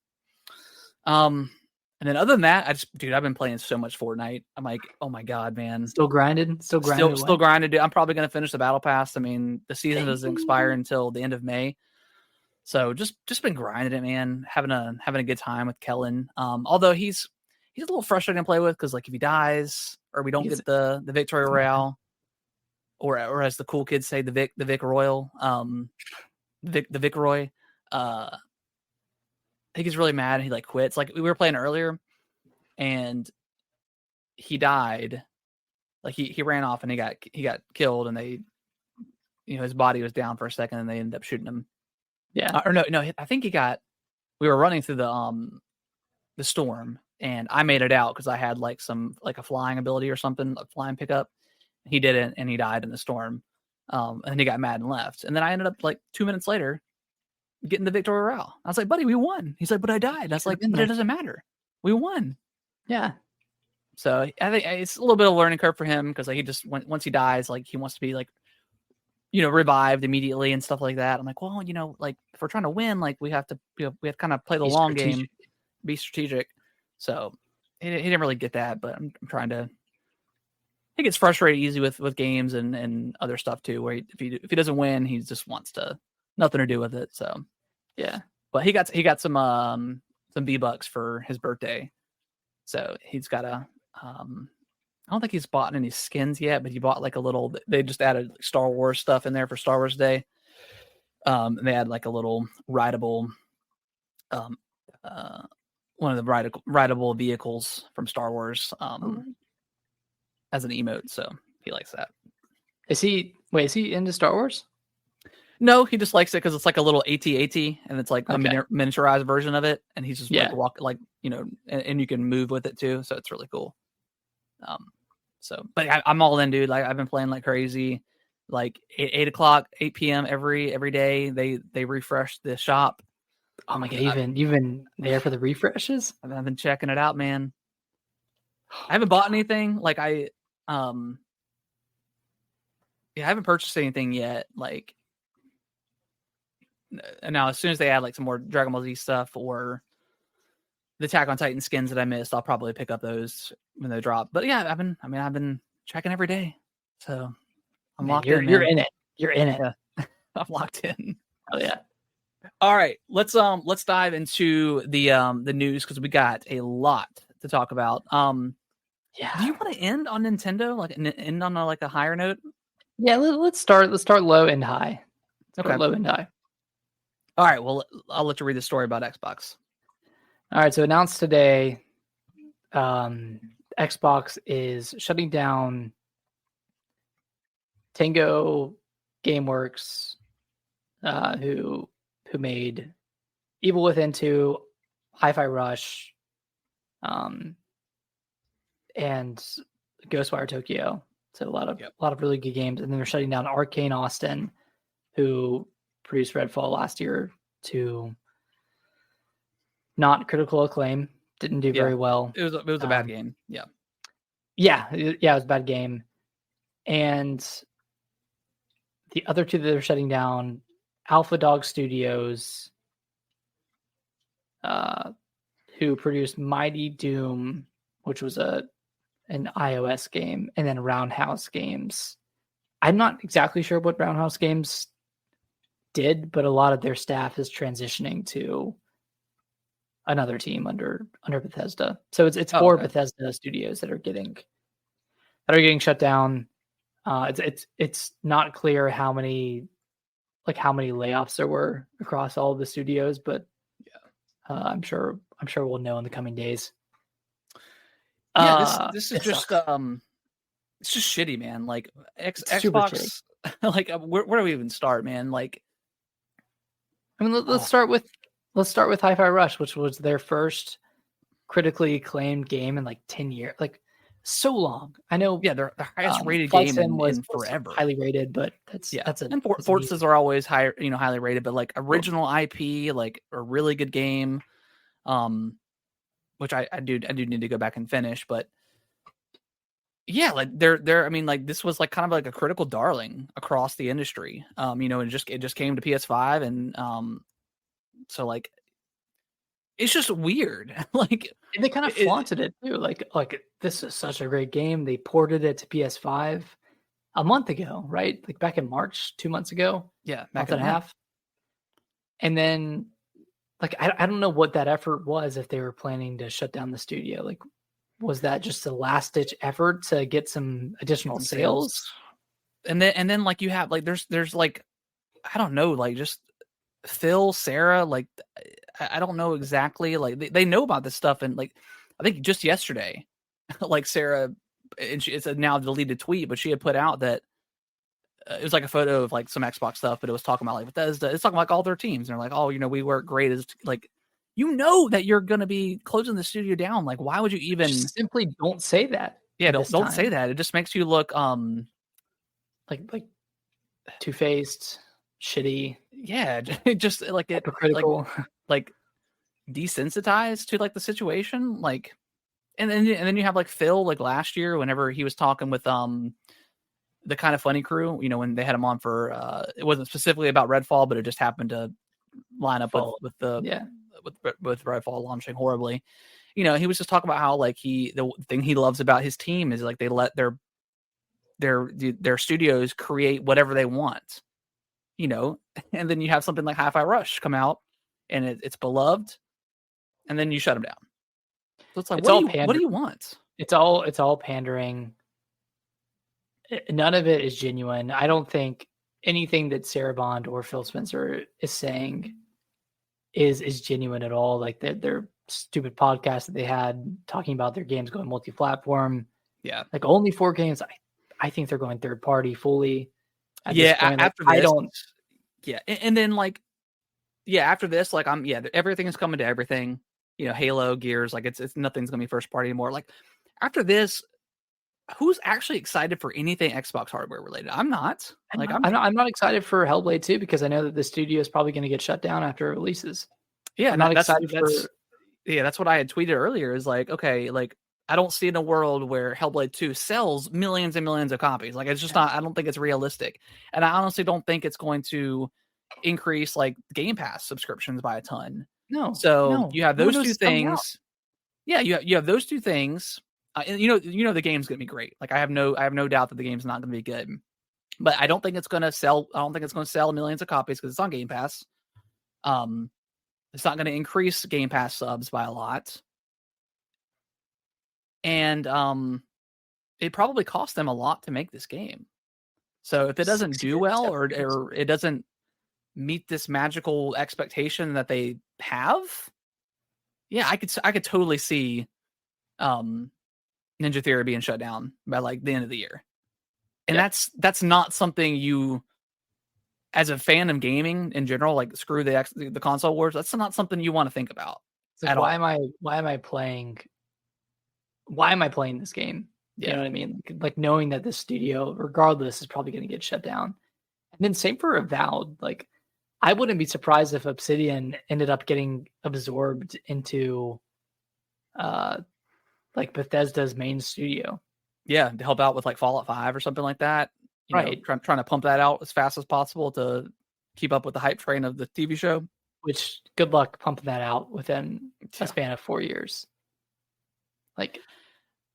A: And then other than that, I've been playing so much Fortnite. I'm like, oh my God, man.
B: Still grinding. Still
A: grinding. I'm probably going to finish the battle pass. I mean, the season doesn't expire until the end of May. So just been grinding it, man. Having a good time with Kellen. Although he's a little frustrating to play with, because like if he dies or we don't get the Victory Royale, or as the cool kids say, the Vic Royal, the Vic Roy, he gets really mad and he like quits. Like we were playing earlier, and he died. Like he ran off and he got killed, and they, his body was down for a second, and they ended up shooting him.
B: Yeah.
A: Or no, I think we were running through the storm, and I made it out because I had like a flying ability or something, a flying pickup. He didn't, and he died in the storm. And he got mad and left. And then I ended up like 2 minutes later getting the Victory Royale. I was like, buddy, we won. He's like, but I died. I was like, but it doesn't matter. We won.
B: Yeah.
A: So I think it's a little bit of a learning curve for him, because like he just once he dies, like he wants to be like, revived immediately and stuff like that. I'm like, well, like if we're trying to win, like we have to kind of play the long game, be strategic. So he didn't really get that, but I'm trying to. He gets frustrated easy with games and other stuff too, where if he doesn't win, he just wants nothing to do with it. So
B: yeah,
A: but he got some V-Bucks for his birthday, so he's got I don't think he's bought any skins yet, but he bought like a little. They just added Star Wars stuff in there for Star Wars Day. And they had like a little rideable, one of the rideable vehicles from Star Wars. as an emote, so he likes that.
B: Is he into Star Wars?
A: No, he just likes it because it's like a little AT-AT, and it's like a
B: Okay.
A: miniaturized version of it, and he's just
B: Yeah.
A: like walk like and you can move with it too, so it's really cool. But I'm all in, dude. Like I've been playing like crazy. Like 8 p.m. every day. They refresh the shop.
B: Oh my god, you've been there for the refreshes?
A: I've been checking it out, man. I haven't bought anything. Like I haven't purchased anything yet. Like now, as soon as they add like some more Dragon Ball Z stuff or the Attack on Titan skins that I missed, I'll probably pick up those when they drop. But yeah, I've been checking every day, so I'm locked in.
B: You're in it. You're in it.
A: Yeah. I'm locked in.
B: Oh yeah.
A: All right, let's dive into the news because we got a lot to talk about.
B: Yeah.
A: Do you want to end on Nintendo? Like end on a higher note?
B: Yeah. Let's start low and high.
A: Okay.
B: Low and high.
A: All right. Well, I'll let you read the story about Xbox.
B: All right. So announced today, Xbox is shutting down Tango GameWorks, who made Evil Within 2, Hi-Fi Rush, and Ghostwire Tokyo. So a lot of really good games. And then they're shutting down Arcane Austin, who produced Redfall last year to not critical acclaim. Didn't do very well.
A: It was a bad game. Yeah.
B: Yeah, it was a bad game. And the other two that they're shutting down, Alpha Dog Studios, who produced Mighty Doom, which was an iOS game, and then Roundhouse Games. I'm not exactly sure what Roundhouse Games did, but a lot of their staff is transitioning to another team under Bethesda. So it's four Bethesda studios that are getting shut down. It's not clear how many layoffs there were across all of the studios, but I'm sure we'll know in the coming days.
A: Yeah, this is just it's just shitty, man. Like Xbox, like where do we even start, man? Like,
B: I mean, let's start with Hi-Fi Rush, which was their first critically acclaimed game in like 10 years, like so long. I know.
A: Yeah, they're the highest rated game in forever.
B: Highly rated, but
A: Forzas are always higher, highly rated. But like original IP, like a really good game, which I do need to go back and finish. But yeah, like they're I mean, like this was like kind of like a critical darling across the industry. And it just came to PS5, and so like it's just weird. Like
B: and they kind of flaunted it too. Like this is such a great game. They ported it to PS5 a month ago, right? Like back in March, 2 months ago.
A: Yeah,
B: month and a half. And then like I don't know what that effort was, if they were planning to shut down the studio. Like, was that just a last ditch effort to get some additional sales?
A: And then like you have like there's like I don't know, like just Phil, Sarah, like I don't know exactly, like they know about this stuff, and like I think just yesterday like Sarah, and it's a now deleted tweet, but she had put out that it was like a photo of like some Xbox stuff, but it was talking about like Bethesda. It's talking about like all their teams, and they're like, oh, we work great as like, that you're gonna be closing the studio down. Like, why would you even
B: simply don't say that?
A: Yeah, don't say that. It just makes you look
B: like two-faced, shitty.
A: Yeah, just like it
B: hypocritical,
A: like desensitized to like the situation. Like, and then you have like Phil, like last year whenever he was talking with the Kind of Funny crew, when they had him on for it wasn't specifically about Redfall, but it just happened to line up with Redfall launching horribly. He was just talking about how like the thing he loves about his team is like they let their studios create whatever they want, and then you have something like Hi-Fi Rush come out and it's beloved, and then you shut them down. So it's like, what do you want?
B: It's all pandering. None of it is genuine. I don't think anything that Sarah Bond or Phil Spencer is saying is genuine at all. Like their stupid podcast that they had talking about their games going multi-platform.
A: Yeah.
B: Like only 4 games. I think they're going third party fully at this
A: Yeah.
B: point. Like,
A: After this,
B: I don't.
A: Yeah, and then like, yeah, after this, like everything is coming to everything. Halo, Gears, like it's nothing's gonna be first party anymore. Like after this, who's actually excited for anything Xbox hardware related? I'm not. Like
B: I'm not excited for Hellblade 2 because I know that the studio is probably going to get shut down after it releases.
A: Yeah,
B: I'm not excited for.
A: Yeah, that's what I had tweeted earlier. Is like, okay, like I don't see in a world where Hellblade 2 sells millions and millions of copies. Like it's just not. I don't think it's realistic, and I honestly don't think it's going to increase like Game Pass subscriptions by a ton. So you have those two things. Yeah, you have those two things. And the game's gonna be great. Like I have no doubt that the game's not gonna be good. But I don't think it's gonna sell. I don't think it's gonna sell millions of copies because it's on Game Pass. It's not gonna increase Game Pass subs by a lot. And it probably cost them a lot to make this game. So if it doesn't do well or it doesn't meet this magical expectation that they have, yeah, I could totally see Ninja Theory being shut down by like the end of the year. And that's not something you, as a fan of gaming in general, like screw the console wars. That's not something you want to think about.
B: Like, why am I playing this game?
A: Yeah.
B: You know what I mean? Like knowing that this studio, regardless, is probably going to get shut down. And then same for Avowed. Like I wouldn't be surprised if Obsidian ended up getting absorbed into like Bethesda's main studio.
A: Yeah, to help out with like Fallout 5 or something like that.
B: Right.
A: Trying to pump that out as fast as possible to keep up with the hype train of the TV show.
B: Which good luck pumping that out within a span of 4 years. Like,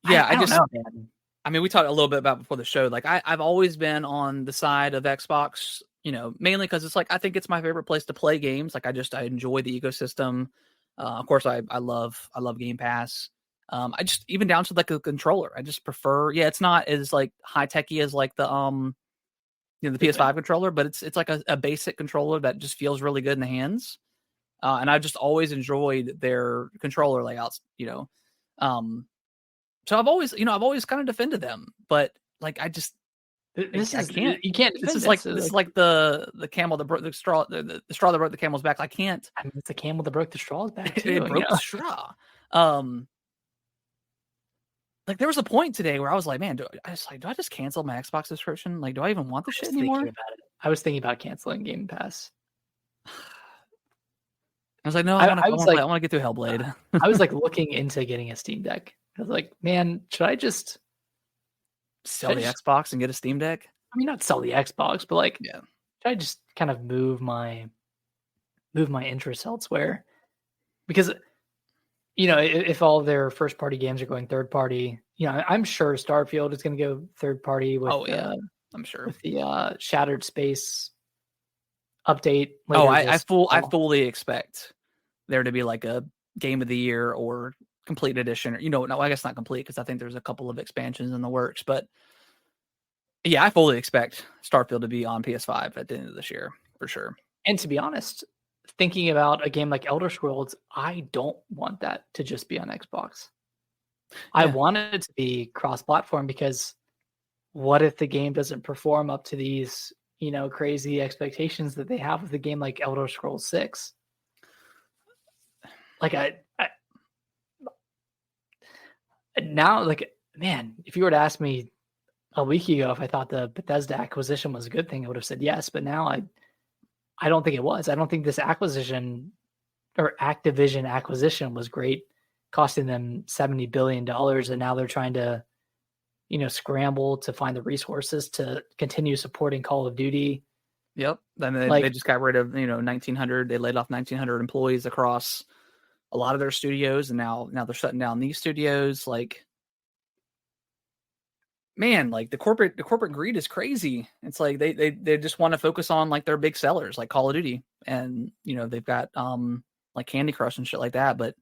A: yeah,
B: I don't know, man.
A: I mean, we talked a little bit about before the show. Like, I've always been on the side of Xbox, mainly because it's like I think it's my favorite place to play games. Like, I enjoy the ecosystem. Of course, I love Game Pass. I just even down to like a controller. I just prefer. Yeah, it's not as like high techy as like the the PS5 controller, but it's like a basic controller that just feels really good in the hands. And I just always enjoyed their controller layouts. So I've always kind of defended them, but like I can't.
B: You can't.
A: This is like the camel that broke the straw. The straw that broke the camel's back. I can't.
B: I mean, it's the camel that broke the straw's back too.
A: It broke the straw. Like there was a point today where I was like, man, do I just cancel my Xbox subscription? Like, do I even want this shit anymore?
B: I was thinking about canceling Game Pass.
A: I was like, no, I want to get through Hellblade.
B: I was like looking into getting a Steam Deck. I was like, man, should I just
A: sell the Xbox and get a Steam Deck?
B: I mean, not sell the Xbox, but like, should I just kind of move my interests elsewhere? Because if all their first party games are going third party, I'm sure Starfield is going to go third party with.
A: I'm sure
B: with the Shattered Space update.
A: I fully expect there to be like a Game of the Year or Complete Edition, or no, I guess not complete because I think there's a couple of expansions in the works. But yeah, I fully expect Starfield to be on PS5 at the end of this year for sure.
B: And to be honest, thinking about a game like Elder Scrolls, I don't want that to just be on Xbox. Yeah. I want it to be cross-platform because what if the game doesn't perform up to these, crazy expectations that they have with a game like Elder Scrolls 6? Like now, like, man, if you were to ask me a week ago if I thought the Bethesda acquisition was a good thing, I would have said yes. But now I don't think it was. I don't think this acquisition or Activision acquisition was great, costing them $70 billion. And now they're trying to, scramble to find the resources to continue supporting Call of Duty.
A: Yep. Then they just got rid of, 1,900. They laid off 1,900 employees across a lot of their studios. And now they're shutting down these studios. Like, man, like the corporate greed is crazy. It's like they just want to focus on like their big sellers, like Call of Duty, and they've got like Candy Crush and shit like that. But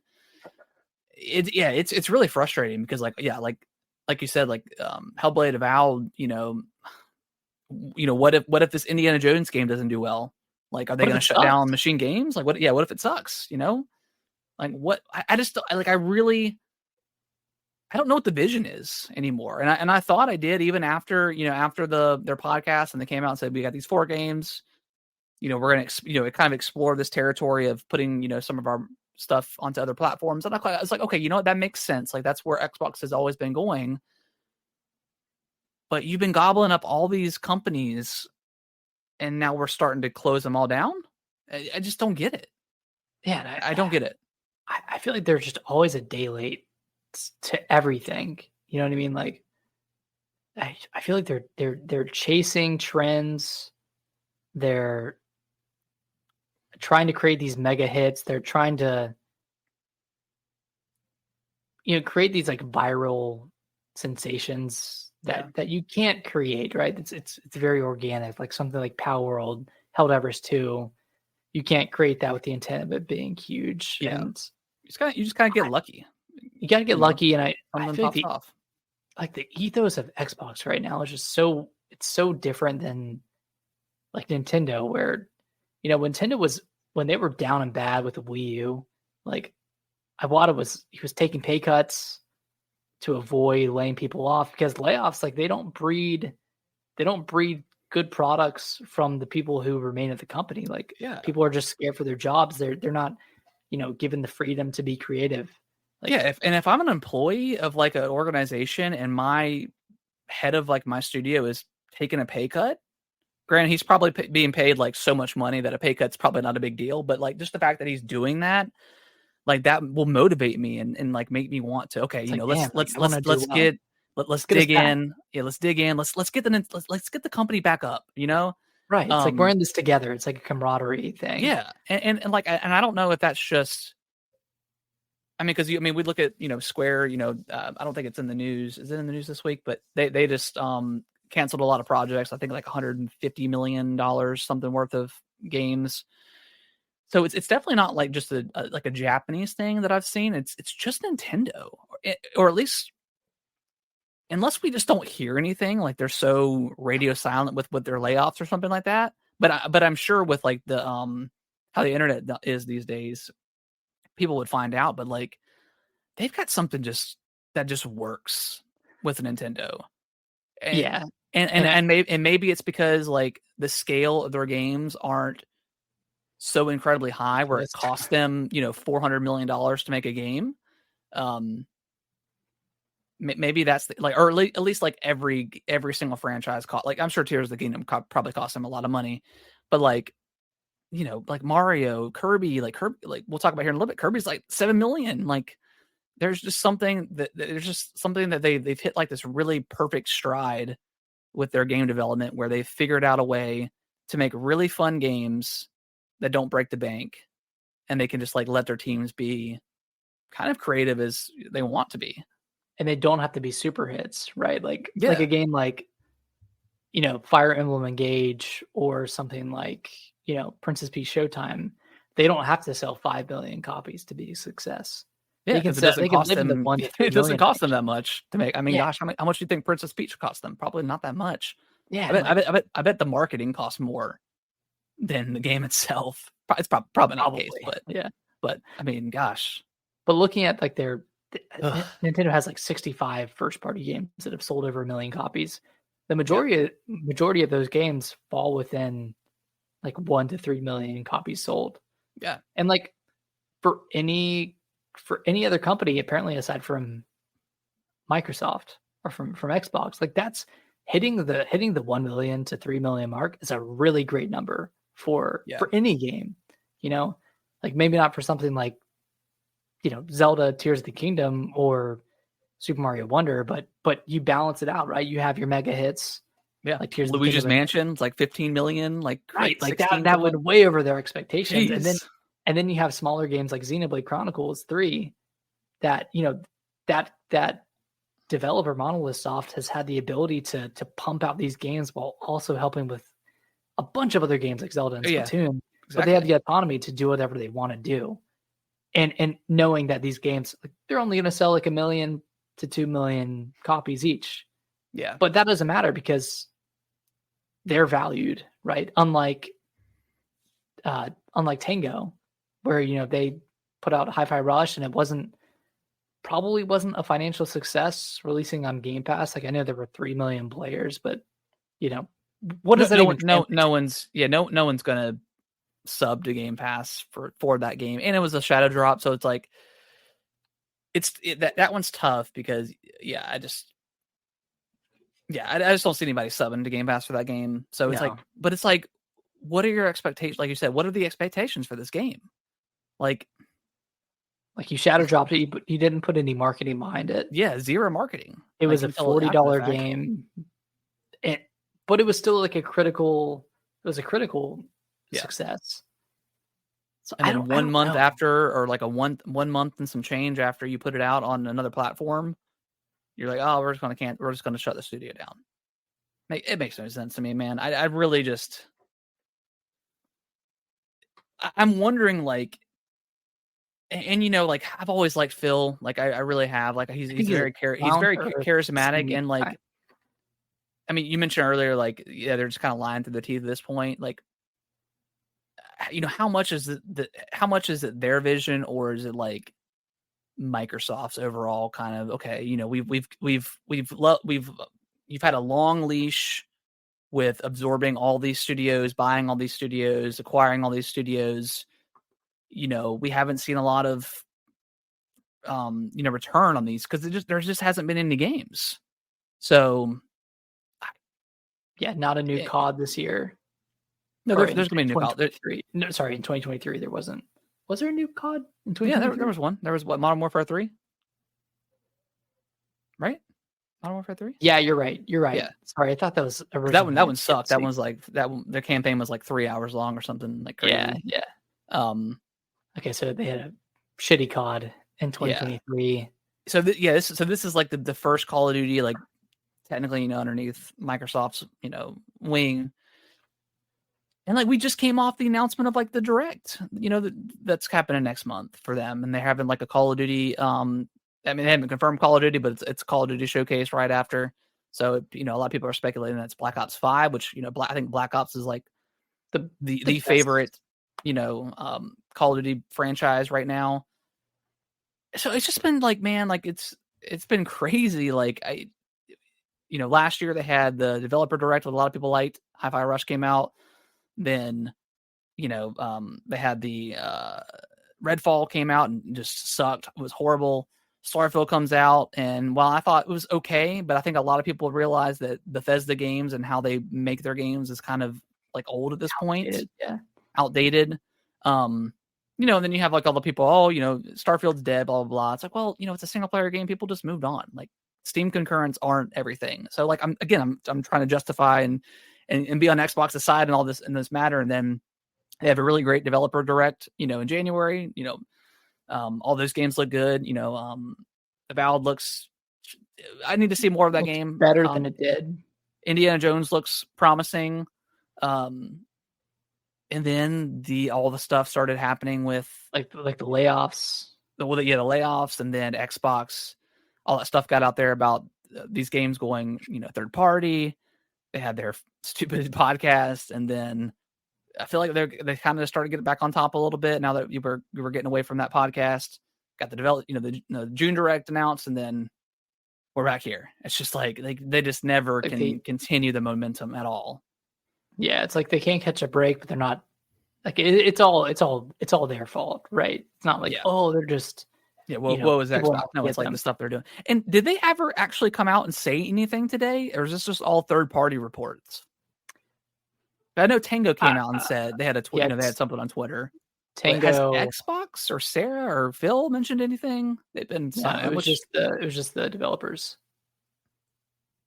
A: it's really frustrating because like you said, like Hellblade, Avowed, what if this Indiana Jones game doesn't do well? Like, are they going to shut down Machine Games? Like, what if it sucks? Like, what? I really I don't know what the vision is anymore. And I thought I did even after, after their podcast and they came out and said, we got these 4 games, we're going to, kind of explore this territory of putting, some of our stuff onto other platforms. And I was like, okay, you know what? That makes sense. Like that's where Xbox has always been going. But you've been gobbling up all these companies and now we're starting to close them all down. I just don't get it.
B: Yeah.
A: I don't get it.
B: I feel like they're just always a day late to everything. You know what I mean? Like, I feel like they're chasing trends. They're trying to create these mega hits. They're trying to, create these like viral sensations that you can't create, right? It's very organic, like something like Power World, Helldiver's 2. You can't create that with the intent of it being huge.
A: Yeah.
B: And
A: you just gotta get lucky.
B: You gotta get lucky, and I feel like
A: off.
B: Like the ethos of Xbox right now is just it's so different than like Nintendo, where when they were down and bad with the Wii U, like Iwata he was taking pay cuts to avoid laying people off, because layoffs, like they don't breed good products from the people who remain at the company. Like people are just scared for their jobs. They're not, given the freedom to be creative. Like,
A: if I'm an employee of like an organization and my head of like my studio is taking a pay cut, granted he's probably being paid like so much money that a pay cut's probably not a big deal, but like just the fact that he's doing that, like that will motivate me and like make me want to, okay, let's dig in. Yeah, let's dig in. Let's get the company back up,
B: Right. It's like we're in this together. It's like a camaraderie thing.
A: Yeah. And I don't know if that's just, I mean, because we look at Square. I don't think it's in the news. Is it in the news this week? But they just canceled a lot of projects. I think like $150 million something worth of games. So it's definitely not like just a Japanese thing that I've seen. It's just Nintendo, or at least unless we just don't hear anything, like they're so radio silent with their layoffs or something like that. But I'm sure with like the how the internet is these days, people would find out. But like they've got something that just works with Nintendo. And maybe it's because like the scale of their games aren't so incredibly high where it costs them $400 million to make a game. Maybe that's or at least like every single franchise cost. Like I'm sure Tears of the Kingdom probably cost them a lot of money, but like like Mario, Kirby, like we'll talk about here in a little bit. Kirby's like 7 million. Like there's just something that they've hit like this really perfect stride with their game development, where they've figured out a way to make really fun games that don't break the bank, and they can just like let their teams be kind of creative as they want to be.
B: And they don't have to be super hits, right? Like a game like, Fire Emblem Engage or something like, Princess Peach Showtime. They don't have to sell 5 billion copies to be a success.
A: Yeah, it doesn't cost them. It doesn't cost them that much to make. I mean, gosh, how much do you think Princess Peach cost them? Probably not that much.
B: Yeah,
A: I bet the marketing costs more than the game itself. It's probably not the case, but But I mean, gosh.
B: But looking at like Nintendo has like 65 first-party games that have sold over 1 million copies. The majority of those games fall within like 1 to 3 million copies sold.
A: Yeah,
B: and like for any other company, apparently aside from Microsoft or from Xbox, like that's hitting the 1 million to 3 million mark is a really great number for any game. Like maybe not for something like Zelda Tears of the Kingdom or Super Mario Wonder, but you balance it out, right? You have your mega hits.
A: Yeah,
B: like Tears
A: Luigi's Mansion, like 15 million, like
B: right, like that went way over their expectations. Jeez. And then you have smaller games like Xenoblade Chronicles 3 that that developer Monolith Soft has had the ability to pump out these games while also helping with a bunch of other games like Zelda and Splatoon. Exactly. But they have the autonomy to do whatever they want to do. And knowing that these games, they're only going to sell like 1 million to 2 million copies each.
A: Yeah.
B: But that doesn't matter because they're valued, right? Unlike Tango, where, they put out Hi-Fi Rush and it wasn't probably wasn't a financial success releasing on Game Pass. Like I know there were 3 million players, but what does that even translate
A: no
B: to?
A: one's no one's gonna sub to Game Pass for that game, and it was a shadow drop, so it's like that one's tough because I just don't see anybody subbing to Game Pass for that game. So it's like,
B: No.
A: but it's like, what are your expectations? Like you said, what are the expectations for this game? Like
B: Like you shadow dropped it, but you didn't put any marketing behind it.
A: zero marketing.
B: It
A: Like
B: was a
A: until after the
B: $40
A: fact.
B: game. But it was still like a critical
A: Yeah.
B: success. So
A: And
B: I
A: then
B: don't I
A: 1
B: don't
A: month
B: know.
A: after, or like a 1 month and some change after you put it out on another platform, you're like, oh, we're just gonna shut the studio down. It makes no sense to me, man. I really just I'm wondering, like, and like I've always liked Phil, like I really have, like
B: I think he's a
A: he's
B: down
A: very
B: to earth,
A: charismatic,
B: sweet
A: and
B: guy.
A: like, I mean, you mentioned earlier, like, they're just kind of lying through the teeth at this point. Like, how much is how much is it their vision, or is it like Microsoft's overall kind of, okay, you've had a long leash with absorbing all these studios, buying all these studios, acquiring all these studios. We haven't seen a lot of return on these because there just hasn't been any games. So
B: Yeah, not a new
A: yeah,
B: COD this year.
A: no,
B: Or
A: there's gonna be a new call.
B: 2023. No, sorry, in 2023 there wasn't. Was there a new COD in
A: Yeah, there
B: 2023?
A: was one. There was what, Modern Warfare 3, right? Modern Warfare 3.
B: Yeah, you're right. You're right.
A: Yeah,
B: Sorry, I thought that was
A: that
B: originally
A: one sucked. That
B: DLC.
A: one's like that one. The campaign was like 3 hours long or something like
B: Yeah,
A: crazy.
B: yeah.
A: Um,
B: Okay, so they had a shitty COD in
A: yeah.
B: 2023.
A: So this is like the first Call of Duty, like technically, underneath Microsoft's, wing. And like we just came off the announcement of like the direct, that's happening next month for them, and they're having like a Call of Duty. I mean, they haven't confirmed Call of Duty, but it's Call of Duty showcase right after. So a lot of people are speculating that's Black Ops 5, which I think Black Ops is like
B: The
A: the
B: best.
A: favorite, Call of Duty franchise right now. So it's just been like, man, like it's been crazy. Like last year they had the developer direct, what a lot of people liked. Hi-Fi Rush came out. Then, they had the Redfall came out and just sucked. It was horrible. Starfield comes out, and while I thought it was okay, but I think a lot of people realize that Bethesda games and how they make their games is kind of like old at this point,
B: Yeah.
A: outdated. And then you have like all the people, oh, Starfield's dead, blah blah blah. It's like, well, it's a single player game. People just moved on. Like Steam concurrents aren't everything. So like I'm trying to justify and be on Xbox's side and all this in this matter. And then they have a really great developer direct, in January. All those games look good. Avowed looks. I need to see more of that
B: Looks
A: game.
B: better than it did.
A: Indiana Jones looks promising. And then all the stuff started happening with
B: Like the layoffs.
A: the layoffs, and then Xbox, all that stuff got out there about these games going, third party. They had their stupid podcast, and then I feel like they kind of started getting back on top a little bit now that you were getting away from that podcast. Got the the June Direct announced, and then we're back here. It's just like they just never
B: Like
A: can continue the momentum at all.
B: yeah, it's like they can't catch a break, but they're not like it's all their fault, right? It's not like,
A: Yeah.
B: oh, they're just
A: What was
B: people
A: Xbox?
B: want to
A: No,
B: get
A: it's like
B: them.
A: the stuff they're doing. And did they ever actually come out and say anything today, or is this just all third party reports? I know Tango came out and said they had a
B: Yeah,
A: they had something on Twitter. But has
B: Tango.
A: Xbox or Sarah or Phil mentioned anything? They've been
B: No,
A: silent, which
B: it was just the developers.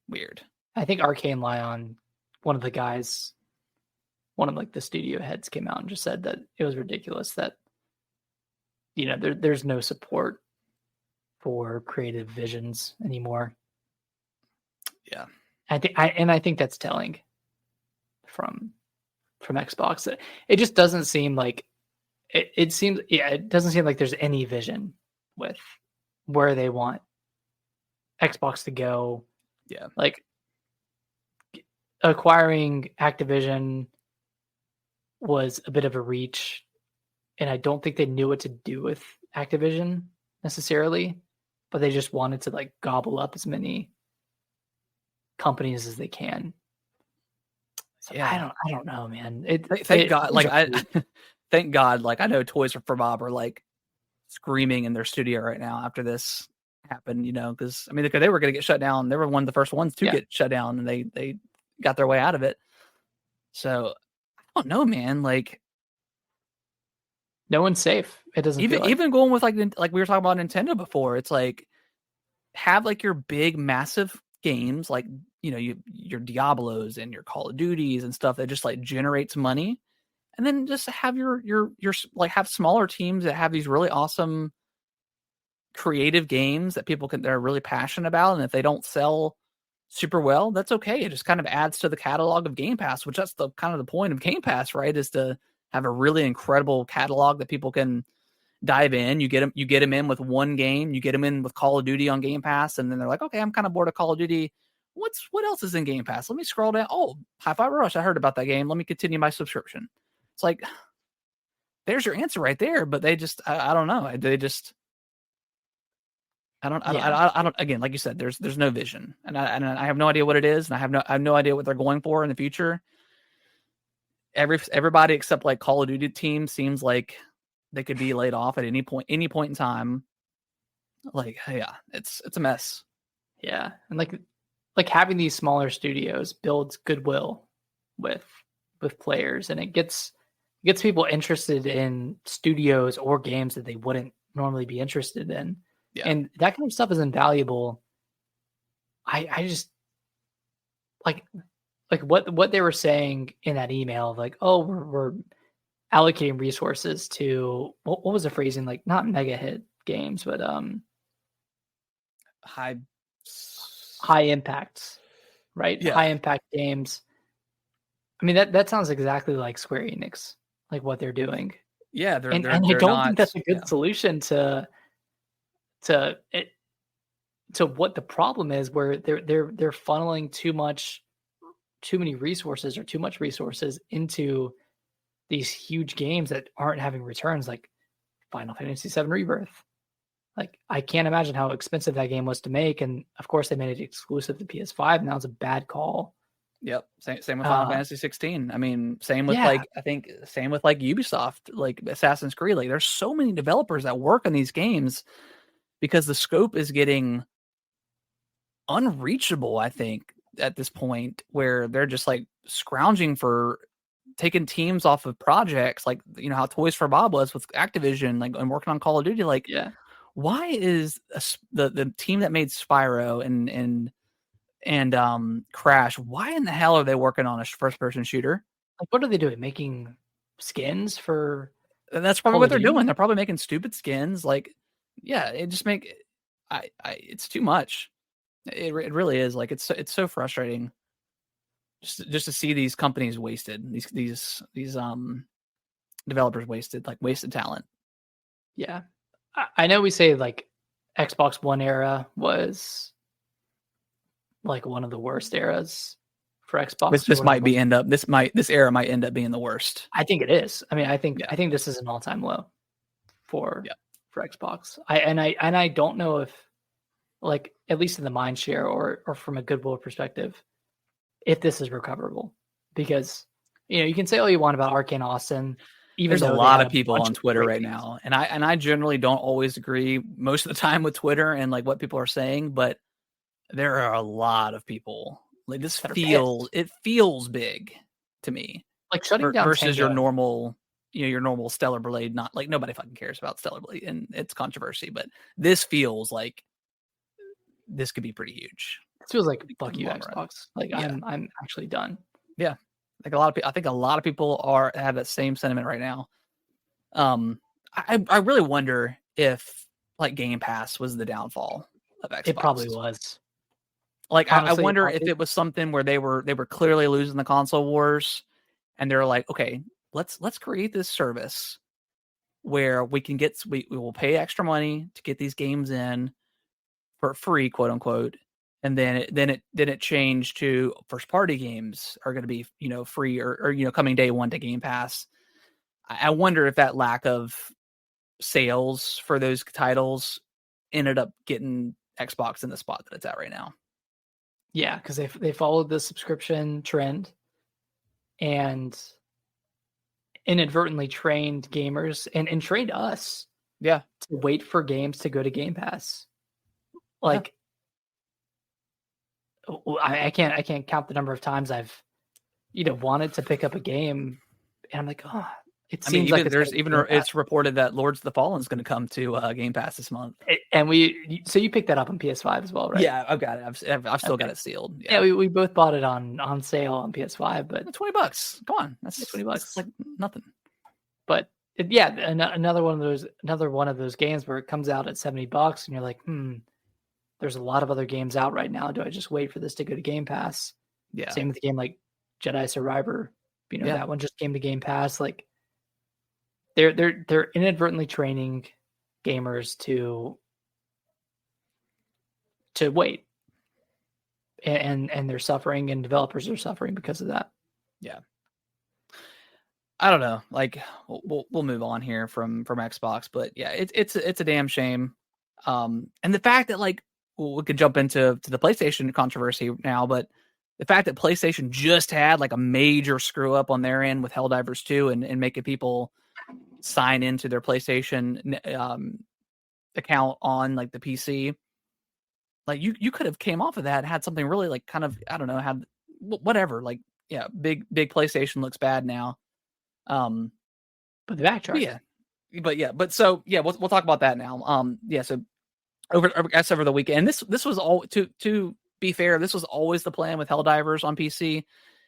A: weird.
B: I think Arcane Lion, one of the guys, one of like the studio heads came out and just said that it was ridiculous that there's no support for creative visions anymore.
A: Yeah.
B: I think that's telling from Xbox. It just doesn't seem like it seems it doesn't seem like there's any vision with where they want Xbox to go.
A: Yeah.
B: Like acquiring Activision was a bit of a reach, and I don't think they knew what to do with Activision necessarily. but they just wanted to like gobble up as many companies as they can. So
A: Yeah.
B: I don't know, man.
A: Thank God, like thank God, like I know Toys for Bob are like screaming in their studio right now after this happened, because I mean they were going to get shut down. They were one of the first ones to get shut down, and they got their way out of it. So I don't know, man. Like
B: no one's safe. It doesn't feel like.
A: Even going with like we were talking about Nintendo before. It's like have like your big massive games like your Diablos and your Call of Duties and stuff that just like generates money, and then just have your like have smaller teams that have these really awesome creative games that they're really passionate about, and if they don't sell super well, that's okay. It just kind of adds to the catalog of Game Pass, which that's the kind of the point of Game Pass, right? Is to have a really incredible catalog that people can dive in. You get them in with one game. You get them in with Call of Duty on Game Pass, and then they're like, okay, I'm kind of bored of Call of Duty. What else is in Game Pass? Let me scroll down. Oh, Hi-Fi Rush. I heard about that game. Let me continue my subscription. It's like there's your answer right there. But they just I don't know. They just I don't. Again, like you said, there's no vision, and I have no idea what it is, and I have no idea what they're going for in the future. Everybody except like Call of Duty team seems like they could be laid off at any point in time. Like, yeah, it's a mess.
B: Yeah, and like having these smaller studios builds goodwill with players, and it gets people interested in studios or games that they wouldn't normally be interested in. Yeah. And that kind of stuff is invaluable. I just like what they were saying in that email, like, oh, we're allocating resources to what was the phrasing, like not mega hit games, but high impacts, right? Yeah. High impact games. I mean that sounds exactly like Square Enix, like what they're doing.
A: Yeah,
B: and I don't think that's a good solution to what the problem is, where they're funneling too many resources or too much resources into these huge games that aren't having returns, like Final Fantasy VII Rebirth. Like I can't imagine how expensive that game was to make, and of course they made it exclusive to PS5. And that was a bad call.
A: Yep, same with Final Fantasy 16. I mean, same with same with like Ubisoft, like Assassin's Creed. Like there's so many developers that work on these games because the scope is getting unreachable, I think, at this point, where they're just like scrounging for taking teams off of projects, like how Toys for Bob was with Activision, like and working on Call of Duty. Like, why is the team that made Spyro and Crash, why in the hell are they working on a first person shooter?
B: Like, what are they doing? Making skins for?
A: That's probably what they're doing. They're probably making stupid skins. Like, yeah, it just it's too much. It really is. Like it's so frustrating just to see these companies wasted, these developers wasted talent.
B: Yeah, I know we say like Xbox One era was like one of the worst eras for Xbox.
A: This era might end up being the worst.
B: I think it is. I mean, I think this is an all-time low for Xbox. I don't know if, like, at least in the mind share or from a goodwill perspective, if this is recoverable, because you can say all you want about Arcane Austin.
A: There's a lot of people on Twitter right now, and I generally don't always agree most of the time with Twitter and like what people are saying, but there are a lot of people like this feels big to me,
B: like shutting down
A: versus your normal Stellar Blade. Not like nobody fucking cares about Stellar Blade and its controversy, but this feels like this could be pretty huge.
B: It feels like fuck you, Xbox. Like I'm actually done.
A: Yeah, like I think a lot of people have that same sentiment right now. I really wonder if like Game Pass was the downfall of Xbox.
B: It probably was.
A: Like honestly, I wonder if it was something where they were clearly losing the console wars, and they're like, okay, let's create this service where we will pay extra money to get these games in for free, quote unquote, and then it changed to first party games are going to be free or coming day one to Game Pass. I wonder if that lack of sales for those titles ended up getting Xbox in the spot that it's at right now.
B: Yeah, because they followed the subscription trend and inadvertently trained gamers and trained us
A: Yeah.
B: to wait for games to go to Game Pass. Like, I can't count the number of times I've wanted to pick up a game, and I'm like, oh, it seems like
A: it's reported that Lords of the Fallen is going to come to Game Pass this month.
B: And so you picked that up on PS5 as well, right?
A: Yeah, I've got it. I've still got it sealed.
B: Yeah, we both bought it on sale on PS5, but
A: $20. Come on, that's
B: $20.
A: That's like nothing.
B: But another one of those games where it comes out at $70, and you're like, there's a lot of other games out right now. Do I just wait for this to go to Game Pass?
A: Yeah.
B: Same with the game like Jedi Survivor. That one just came to Game Pass. Like, they're inadvertently training gamers to wait, and they're suffering, and developers are suffering because of that.
A: Yeah. I don't know. Like, we'll move on here from Xbox, but yeah, it's a damn shame. And the fact that, like, we could jump into the PlayStation controversy now, but the fact that PlayStation just had like a major screw up on their end with Helldivers 2 and making people sign into their PlayStation account on like the PC, like you could have came off of that and had something really like kind of, I don't know, had whatever, like, yeah, big PlayStation looks bad now.
B: But the backtrack.
A: But so we'll talk about that now. So over the weekend, this was all to be fair, this was always the plan with Helldivers on PC,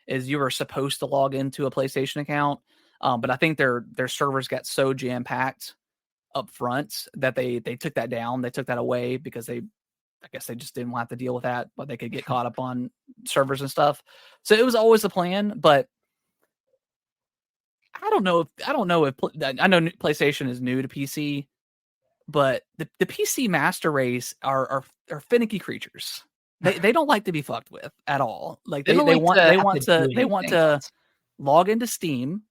A: is you were supposed to log into a PlayStation account. But I think their servers got so jam packed up front that they took that down. They took that away because I guess they just didn't want to deal with that, but they could get caught up on servers and stuff. So it was always the plan, but I don't know if I know PlayStation is new to PC, but the PC master race are finicky creatures. They don't like to be fucked with at all. Like they want to log into Steam,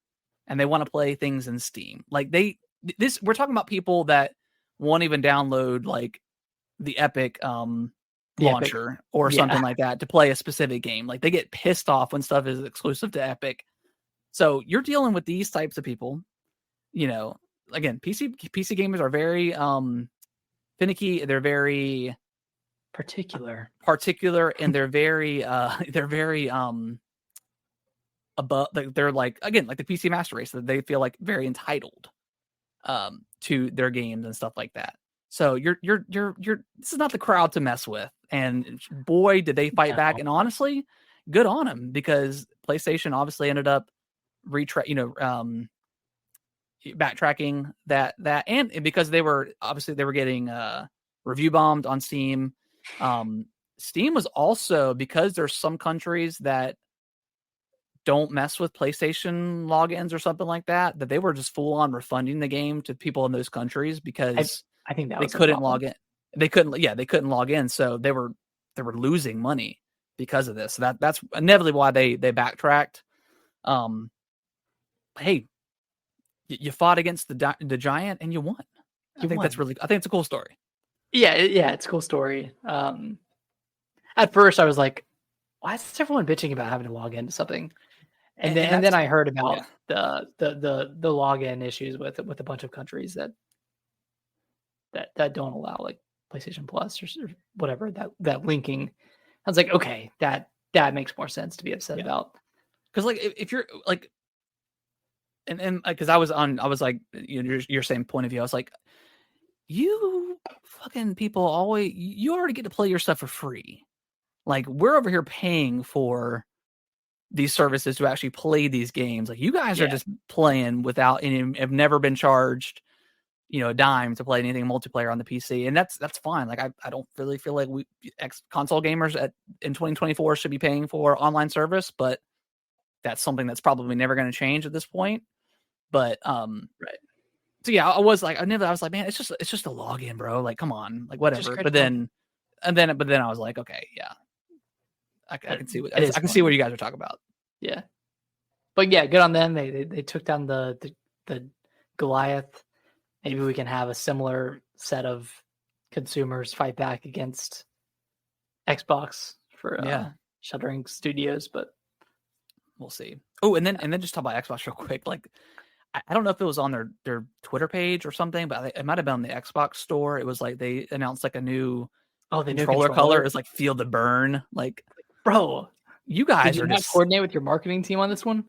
A: and they want to play things in Steam. Like we're talking about people that won't even download like the Epic launcher or something like that to play a specific game. Like they get pissed off when stuff is exclusive to Epic. So you're dealing with these types of people. Again, PC gamers are very finicky. They're very
B: particular,
A: and they're very above. They're like, again, like the PC master race, that they feel like very entitled to their games and stuff like that. So you're this is not the crowd to mess with. And boy, did they fight back. And honestly, good on them, because PlayStation obviously ended up backtracking that, and because they were getting review bombed on Steam. Steam was also, because there's some countries that don't mess with PlayStation logins or something like that they were just full on refunding the game to people in those countries because
B: I think that
A: they couldn't log in. They couldn't log in, so they were losing money because of this. So that's inevitably why they backtracked. Hey, you fought against the giant and you won. I think it's a cool story.
B: Yeah, it's a cool story. At first I was like, why is everyone bitching about having to log into something? And then I heard about the login issues with a bunch of countries that don't allow like PlayStation Plus or whatever, that linking. I was like, okay, that makes more sense to be upset about.
A: Because like if you're like, and because I was like, your same point of view. I was like, you fucking people you already get to play your stuff for free. Like, we're over here paying for these services to actually play these games. Like, you guys are just playing without any, have never been charged, a dime to play anything multiplayer on the PC. And that's fine. Like, I don't really feel like console gamers in 2024 should be paying for online service, but that's something that's probably never going to change at this point. But, right. So yeah, I was like, man, it's just a login, bro. Like, come on, like whatever. But then I was like, okay, yeah. I can see what you guys are talking about.
B: Yeah, but yeah, good on them. They took down the Goliath. Maybe we can have a similar set of consumers fight back against Xbox for shuttering studios, but
A: we'll see. Oh, and then just talk about Xbox real quick. Like, I don't know if it was on their Twitter page or something, but it might have been on the Xbox store. It was like they announced like a new controller color is like Feel the Burn. Like,
B: bro,
A: you guys
B: did you
A: are
B: not
A: just
B: coordinate with your marketing team on this one?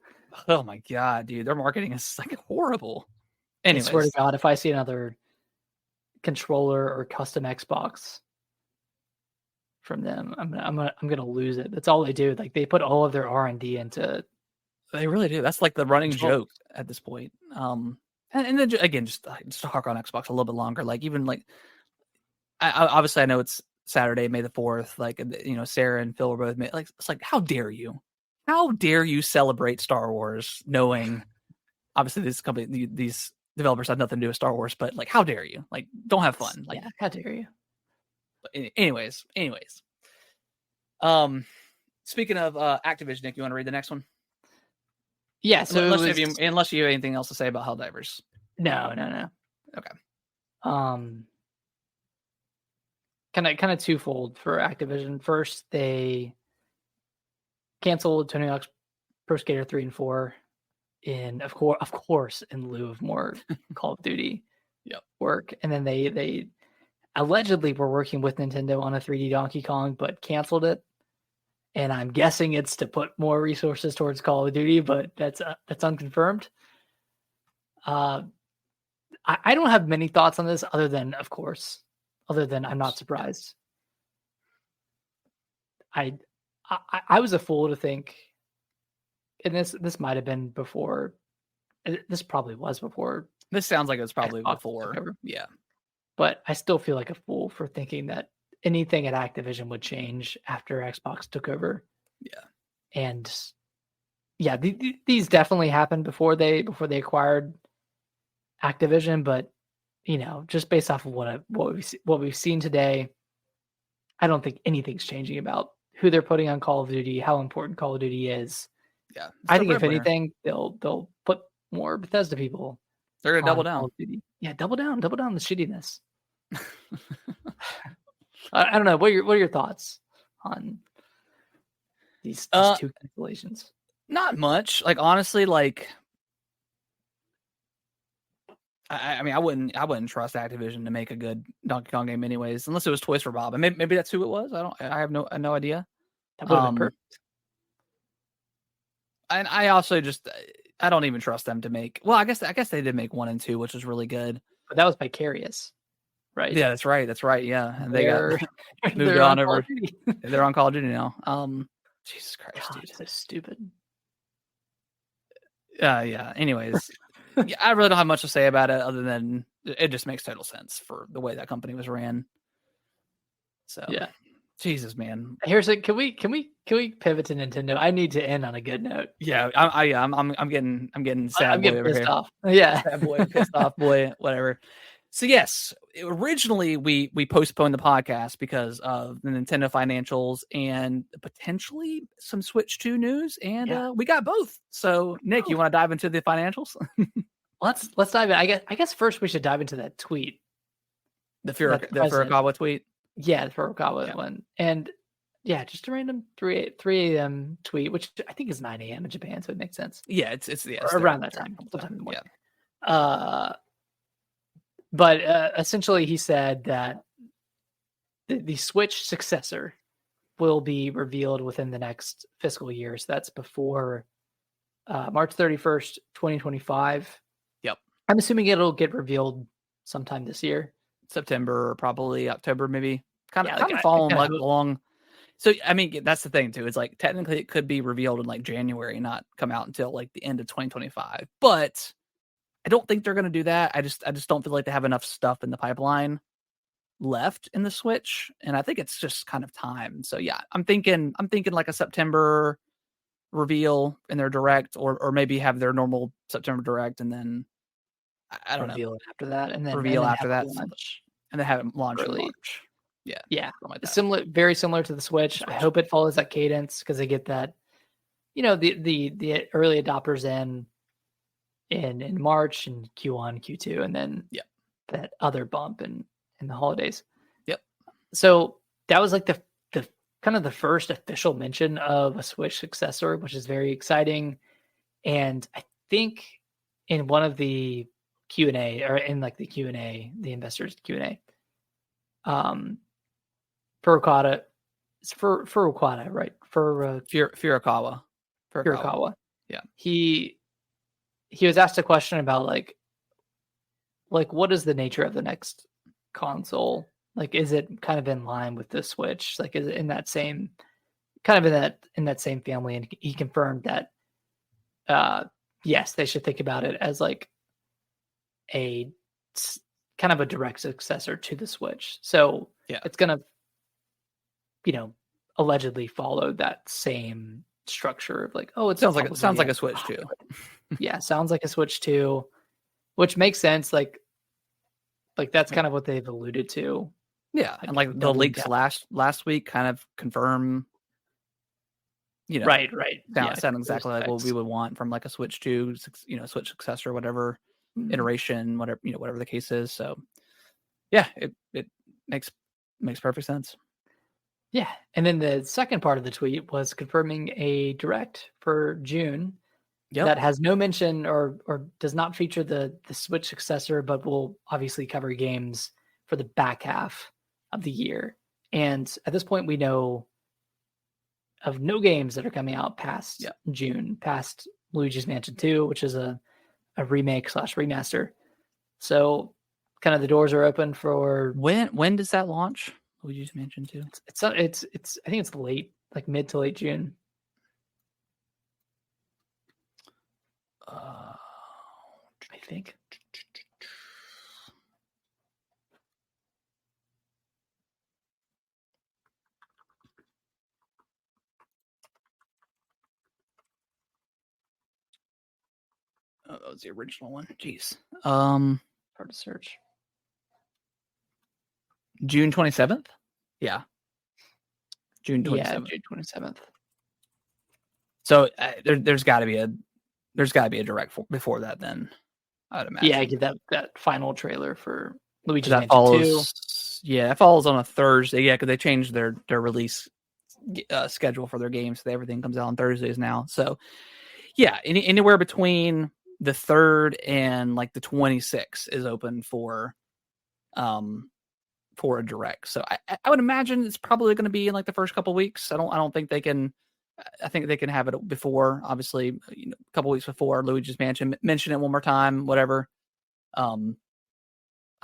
A: Oh my god, dude, their marketing is like horrible. Anyways,
B: I swear to God, if I see another controller or custom Xbox from them, I'm gonna lose it. That's all they do. Like they put all of their R&D into.
A: They really do. That's like the running joke at this point. And then again, just to hark on Xbox a little bit longer. Like even like, obviously I know it's Saturday, May the 4th. Like Sarah and Phil were both like, it's like, how dare you? How dare you celebrate Star Wars knowing obviously this company, these developers had nothing to do with Star Wars, but like, how dare you? Like, don't have fun. Like,
B: yeah, how dare you?
A: But anyways. Speaking of Activision, Nick, you want to read the next one?
B: Yeah. So
A: unless you have anything else to say about Helldivers.
B: No.
A: Okay.
B: Kind of twofold for Activision. First, they canceled Tony Hawk's Pro Skater 3 and 4 of course in lieu of more Call of Duty work. And then they allegedly were working with Nintendo on a 3D Donkey Kong, but canceled it. And I'm guessing it's to put more resources towards Call of Duty, but that's unconfirmed. I don't have many thoughts on this other than I'm not surprised. I was a fool to think, and this might have been before. This probably was before.
A: This sounds like it was probably
B: Xbox
A: before. Yeah.
B: But I still feel like a fool for thinking that anything at Activision would change after Xbox took over.
A: Yeah.
B: And yeah, these definitely happened before they acquired Activision, but just based off of what we've seen today, I don't think anything's changing about who they're putting on Call of Duty, how important Call of Duty is.
A: Yeah.
B: I think if anything, they'll put more Bethesda people.
A: They're gonna double down.
B: Yeah, double down the shittiness. I don't know. What are your thoughts on these two cancellations?
A: Not much. Like honestly, like I mean, I wouldn't trust Activision to make a good Donkey Kong game, anyways, unless it was Toys for Bob. And maybe that's who it was. I have no idea.
B: That would have been perfect.
A: And I also I don't even trust them to make. Well, I guess they did make 1 and 2, which was really good.
B: But that was Vicarious, right?
A: Yeah, that's right. Yeah, and they got moved on over. They're on Call of Duty now. Jesus Christ,
B: God, dude, so stupid.
A: Yeah. Anyways, yeah, I really don't have much to say about it other than it just makes total sense for the way that company was ran. So
B: yeah,
A: Jesus, man.
B: Here's it. Can we pivot to Nintendo? I need to end on a good note.
A: Yeah, I'm getting sad.
B: I'm getting pissed off. Yeah,
A: sad boy, pissed off boy, whatever. So yes, originally we postponed the podcast because of the Nintendo financials and potentially some Switch 2 news, and we got both. So Nick, you want to dive into the financials?
B: Let's dive in. I guess first we should dive into that tweet,
A: the Furukawa tweet.
B: Yeah, the Furukawa one, and yeah, just a random 3 a.m. tweet, which I think is 9 a.m. in Japan, so it makes sense.
A: Yeah, it's
B: around that time. Sometime in the morning. Yeah. But essentially, he said that the Switch successor will be revealed within the next fiscal year. So that's before March 31st, 2025.
A: Yep.
B: I'm assuming it'll get revealed sometime this year.
A: September or probably October, maybe. Kind of following like along. So, I mean, that's the thing, too. It's like technically it could be revealed in like January, not come out until like the end of 2025. But I don't think they're going to do that. I just don't feel like they have enough stuff in the pipeline left in the Switch, and I think it's just kind of time. So yeah, I'm thinking like a September reveal in their direct, or maybe have their normal September direct, and then I don't know
B: after that, and then
A: reveal after that,
B: launch.
A: And then have it launch
B: early.
A: March.
B: Yeah, like very similar to the Switch. I hope it follows that cadence because they get that, the early adopters in March and Q1, Q2, and then that other bump in the holidays. So that was like the kind of the first official mention of a Switch successor, which is very exciting. And I think in one of the Q&A, or in like the Q&A, the investors Q&A, Furukawa, it's Furukawa, right?
A: Furukawa.
B: Furukawa.
A: Yeah.
B: He was asked a question about like what is the nature of the next console? Like, is it kind of in line with the Switch? Like, is it in that same kind of in that same family? And he confirmed that yes, they should think about it as like a kind of a direct successor to the Switch. So
A: yeah,
B: it's gonna, allegedly follow that same structure of like, oh, it
A: sounds like a Switch 2.
B: Yeah, sounds like a Switch 2, which makes sense. Like that's kind of what they've alluded to.
A: Yeah, and like the leaks last week kind of confirm,
B: right.
A: Sound exactly like what we would want from like a Switch 2, Switch successor, whatever iteration, whatever the case is. So yeah, it makes perfect sense.
B: Yeah, and then the second part of the tweet was confirming a direct for June that has no mention or does not feature the Switch successor, but will obviously cover games for the back half of the year. And at this point, we know of no games that are coming out past June, past Luigi's Mansion 2, which is a remake / remaster. So kind of the doors are open for
A: when does that launch? Luigi's Mansion 2?
B: It's I think it's late, like mid to late June. I think.
A: Oh, that was the original one. Jeez.
B: Hard to search.
A: June 27th? Yeah. June 27th.
B: Yeah, June 27th.
A: So there's got to be a direct before that then. I'd imagine.
B: Yeah, I get that final trailer for Luigi's Mansion 2.
A: Yeah, that falls on a Thursday. Yeah, because they changed their release schedule for their games, so everything comes out on Thursdays now. So yeah, anywhere between the 3rd and like the 26th is open for a direct. So I would imagine it's probably going to be in like the first couple weeks. I don't think they can. I think they can have it before, obviously, a couple weeks before Luigi's Mansion. Mention it one more time, whatever. I'm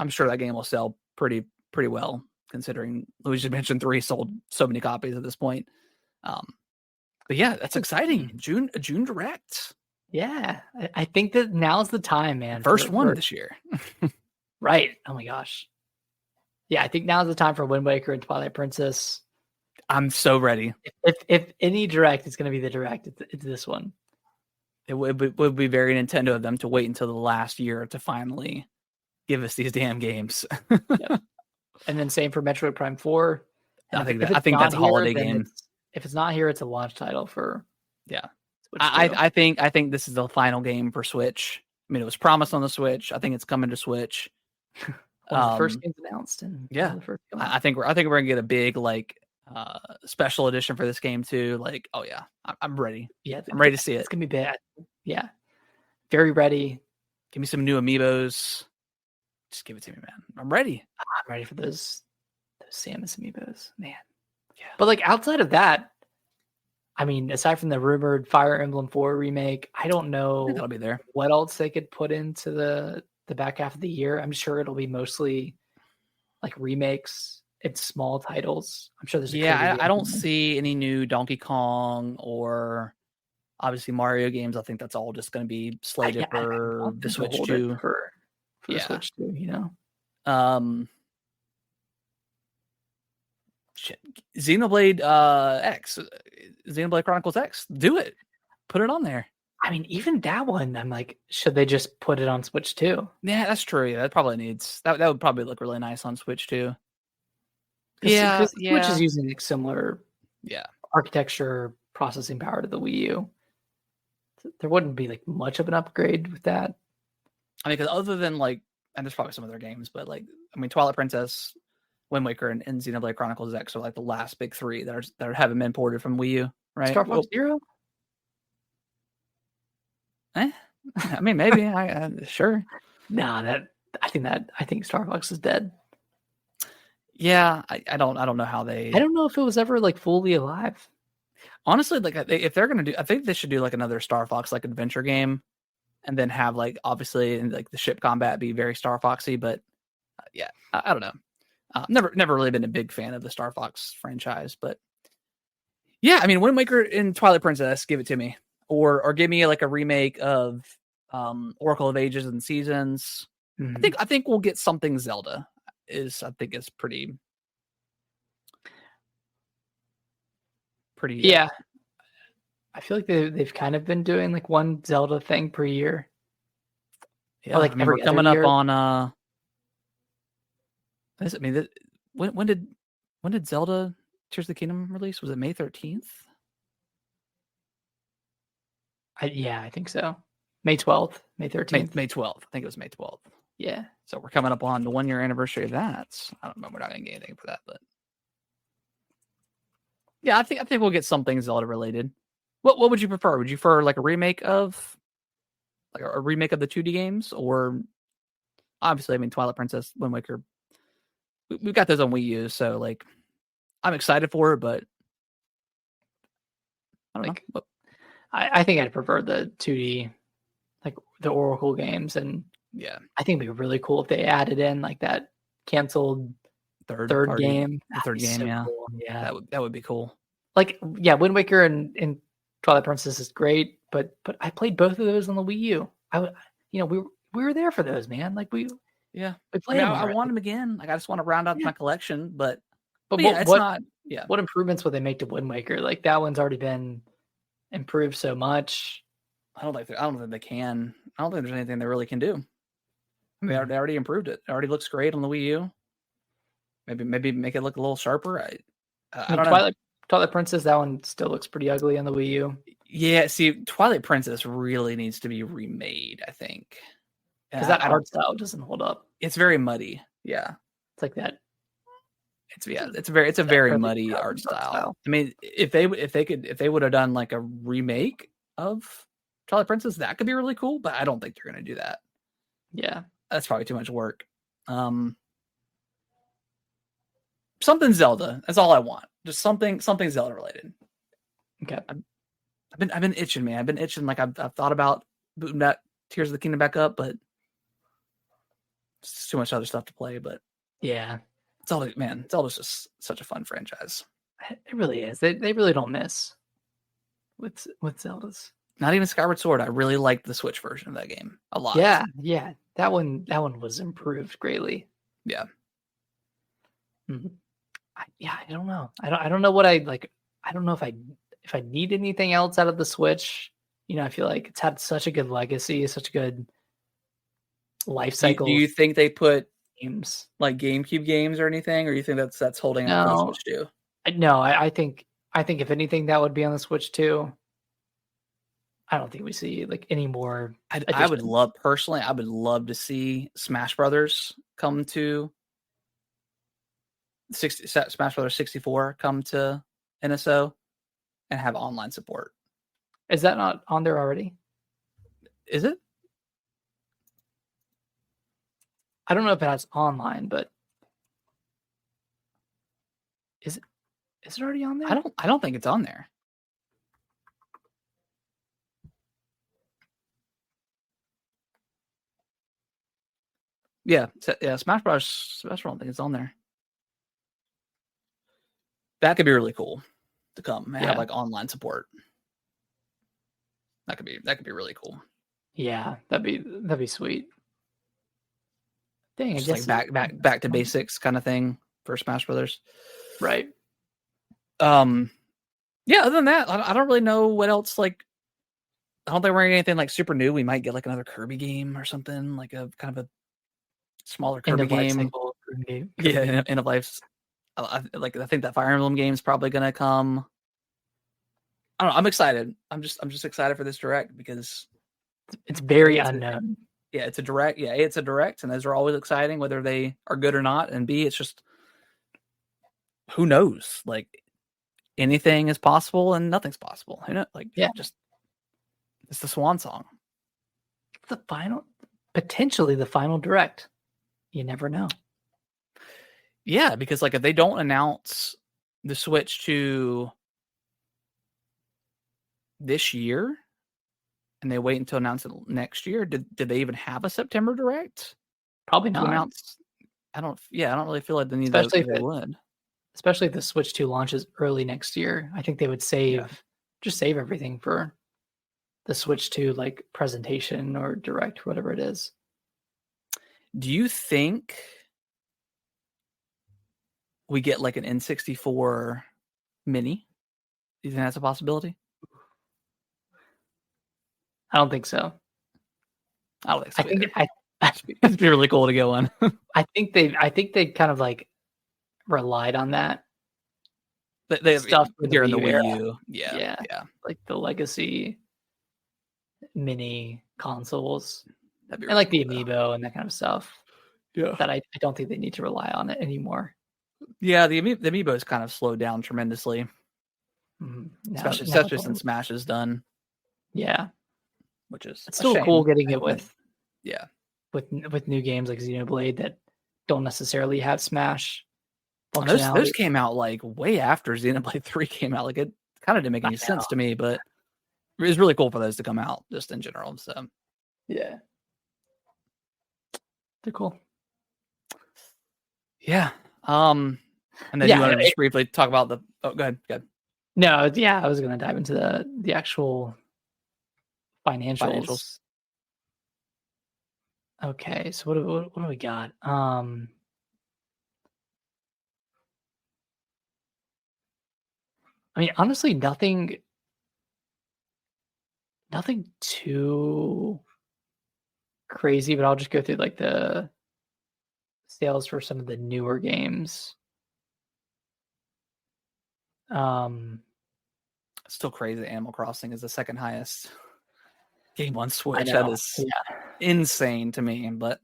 A: sure that game will sell pretty well, considering Luigi's Mansion 3 sold so many copies at this point. But yeah, that's exciting. June direct.
B: Yeah, I think that now's the time, man.
A: First one this year.
B: Right. Oh my gosh. Yeah, I think now's the time for Wind Waker and Twilight Princess.
A: I'm so ready.
B: If any direct is going to be the direct, it's this one.
A: It would be very Nintendo of them to wait until the last year to finally give us these damn games.
B: Yep. And then same for Metroid Prime 4.
A: I think that's a holiday game.
B: If it's not here, it's a launch title for
A: Switch 2. I think this is the final game for Switch. I mean, it was promised on the Switch. I think it's coming to Switch.
B: The first game's announced, and
A: I think we're gonna get a big special edition for this game too. Like, oh yeah, I'm ready.
B: Yeah,
A: I'm ready to see it.
B: It's gonna be bad. Yeah, very ready.
A: Give me some new amiibos. Just give it to me, man. I'm ready.
B: I'm ready for those Samus amiibos, man. Yeah, but like outside of that, I mean, aside from the rumored Fire Emblem 4 remake, I don't know
A: that'll be there.
B: What else they could put into the back half of the year. I'm sure it'll be mostly like remakes and small titles. I'm sure there's
A: I don't see any new Donkey Kong or obviously Mario games. I think that's all just going to be slated for the Switch 2.
B: For the Switch 2,
A: Xenoblade X, Xenoblade Chronicles X. Do it. Put it on there.
B: I mean, even that one, I'm like, should they just put it on Switch 2?
A: Yeah, that's true. Yeah, that probably needs that would probably look really nice on Switch 2.
B: Yeah, Switch is using like similar architecture, processing power to the Wii U. There wouldn't be like much of an upgrade with that.
A: I mean, because other than and there's probably some other games, but Twilight Princess, Wind Waker and Xenoblade Chronicles X are like the last big three that haven't been ported from Wii U, right?
B: Star Fox Zero?
A: I mean, maybe. Sure.
B: Nah, I think Star Fox is dead.
A: Yeah, I don't know how they.
B: I don't know if it was ever like fully alive.
A: Honestly, like if they're gonna do, I think they should do like another Star Fox like adventure game, and then have like obviously like the ship combat be very Star Foxy. But yeah, I don't know. Never really been a big fan of the Star Fox franchise, but yeah, I mean, Wind Waker and Twilight Princess, give it to me, or give me like a remake of Oracle of Ages and Seasons.
B: Mm-hmm.
A: I think we'll get something Zelda. I think is pretty.
B: Yeah. I feel like they've kind of been doing like one Zelda thing per year.
A: Yeah,
B: or like
A: I mean,
B: every
A: we're coming
B: other
A: up
B: year.
A: on I mean, when did Zelda Tears of the Kingdom release? Was it May 13th?
B: Yeah, I think so. May 12th, May 13th.
A: May 12th. I think it was May 12th.
B: Yeah.
A: So we're coming up on the 1 year anniversary of that. I don't know. We're not going to get anything for that, but yeah, I think we'll get something Zelda related. What would you prefer? Would you prefer like a remake of the 2D games, or obviously, I mean, Twilight Princess, Wind Waker. We've got those on Wii U, so like I'm excited for it, but I don't know.
B: I think I'd prefer the 2D, like the Oracle games, and
A: yeah,
B: I think it'd be really cool if they added in like that canceled third game.
A: The third game,
B: so
A: yeah,
B: cool. Yeah,
A: that would be cool.
B: Like, yeah, Wind Waker and Twilight Princess is great, but I played both of those on the Wii U. We were there for those, man. Like we played them.
A: I want them again. Like I just want to round out my collection, but
B: yeah,
A: it's not. Yeah,
B: what improvements would they make to Wind Waker? Like that one's already been improved so much.
A: I don't think they can. I don't think there's anything they really can do. I mean, they already improved it. It already looks great on the Wii U. Maybe make it look a little sharper. I don't know.
B: Twilight Princess, that one still looks pretty ugly on the Wii U.
A: Yeah, see, Twilight Princess really needs to be remade, I think.
B: Because that art style doesn't hold up.
A: It's very muddy. Yeah.
B: It's like that.
A: It's a very muddy art style. I mean, if they would have done like a remake of Twilight Princess, that could be really cool, but I don't think they're gonna do that.
B: Yeah.
A: That's probably too much work. Something Zelda. That's all I want. Just something Zelda related.
B: Okay.
A: I've been itching, man. I've been itching. Like I've thought about booting that Tears of the Kingdom back up, but it's too much other stuff to play. But
B: yeah,
A: Zelda's just such a fun franchise.
B: It really is. They really don't miss with Zeldas.
A: Not even Skyward Sword. I really liked the Switch version of that game a lot.
B: Yeah. That one was improved greatly.
A: Yeah.
B: Mm-hmm. I don't know. I don't know what I like. I don't know if I need anything else out of the Switch. I feel like it's had such a good legacy, such a good life cycle.
A: Do you think they put
B: games
A: like GameCube games or anything, or you think that's holding up for the Switch too?
B: No, I think if anything that would be on the Switch too. I don't think we see like any more.
A: I would love to see Smash Brothers come to Smash Brothers 64 come to NSO and have online support.
B: Is that not on there already?
A: Is it?
B: I don't know if it has online, but is it already on there?
A: I don't think it's on there. Yeah, Smash Bros. I don't think it's on there. That could be really cool to come and have like online support. That could be really cool.
B: Yeah, that'd be sweet. Dang, I guess
A: like back to basics kind of thing for Smash Brothers.
B: Right.
A: Yeah, other than that, I don't really know what else. Like, I don't think we're getting anything like super new. We might get like another Kirby game or something, like a kind of a smaller Kirby game. Yeah, end of life. I think that Fire Emblem game is probably gonna come. I don't know. I'm excited. I'm just excited for this direct because
B: it's very unknown.
A: It's a direct. Yeah, it's a direct, and those are always exciting, whether they are good or not. And B, it's just who knows? Like anything is possible and nothing's possible. Who knows? Like just it's the swan song.
B: Potentially the final direct. You never know.
A: Yeah, because like if they don't announce the Switch 2 this year and they wait until announce it next year, did they even have a September direct?
B: Probably
A: To
B: not.
A: announce? I don't really feel like they need
B: Especially
A: to. They would.
B: Especially if the Switch 2 launches early next year. I think they would just save everything for the Switch 2 like presentation or direct, whatever it is.
A: Do you think we get like an N64 mini? Do you think that's a possibility?
B: I don't think so.
A: I don't think so.
B: It'd
A: be really cool to go on.
B: I think they kind of like relied on that.
A: They
B: stuff
A: during the Wii U. Yeah.
B: Like the legacy mini consoles and
A: Really
B: like
A: cool,
B: the amiibo and that kind of stuff.
A: Yeah.
B: That I don't think they need to rely on it anymore.
A: Yeah, the amiibo is kind of slowed down tremendously. Especially since Smash is done.
B: Yeah.
A: Which is
B: it's still cool getting it with with new games like Xenoblade that don't necessarily have Smash functionality.
A: Those came out like way after Xenoblade 3 came out. Like it kind of didn't make any sense to me, but it was really cool for those to come out just in general. So
B: yeah, they're cool.
A: Yeah. And then you want to just briefly talk about the. Oh, go ahead.
B: No, yeah, I was going to dive into the actual financials. Okay, so what do we got? I mean, honestly, nothing too crazy, but I'll just go through like the sales for some of the newer games.
A: It's still crazy that Animal Crossing is the second highest game on Switch. That is insane to me. But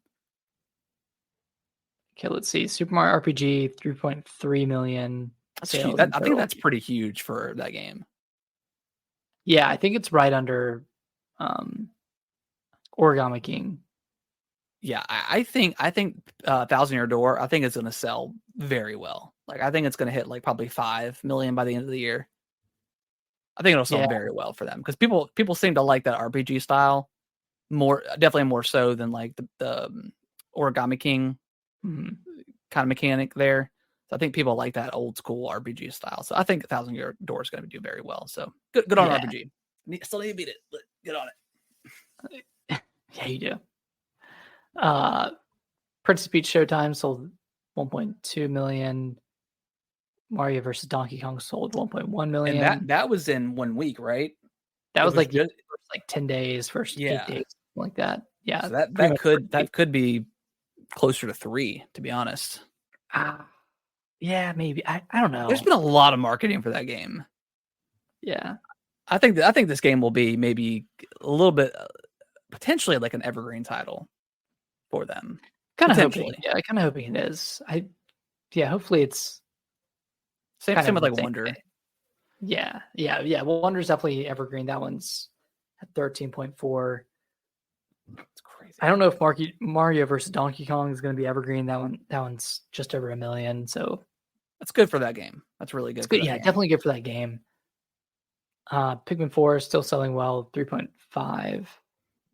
B: okay, let's see. Super Mario RPG 3.3 million sales.
A: I think that's pretty huge for that game.
B: Yeah, I think it's right under Origami King.
A: Yeah, I think 1,000 Year Door, I think it's going to sell very well. Like I think it's going to hit like probably 5 million by the end of the year. I think it'll sell very well for them because people seem to like that RPG style definitely more so than like the Origami King kind of mechanic there. So I think people like that old school RPG style. So I think 1,000 Year Door is going to do very well. So good on RPG. Still need to beat it, but get on it.
B: Yeah, you do. Princess Peach Showtime sold 1.2 million. Mario versus Donkey Kong sold 1.1 million.
A: And that was in 1 week, right?
B: That was like just, first like 10 days, first 8 days, something like that. Yeah.
A: So that could be closer to 3, to be honest.
B: Yeah, maybe. I don't know.
A: There's been a lot of marketing for that game.
B: Yeah.
A: I think this game will be maybe a little bit potentially like an evergreen title for them.
B: Kind of hoping. Yeah, I kind of hoping it is. Hopefully it's
A: same with like Wonder.
B: Yeah. Well, Wonder's definitely evergreen. That one's at 13.4.
A: It's crazy.
B: I don't know if Mario versus Donkey Kong is going to be evergreen. That one's just over 1 million. So
A: that's good for that game. That's really good.
B: It's good. Yeah, definitely good for that game. Pikmin 4 is still selling well, 3.5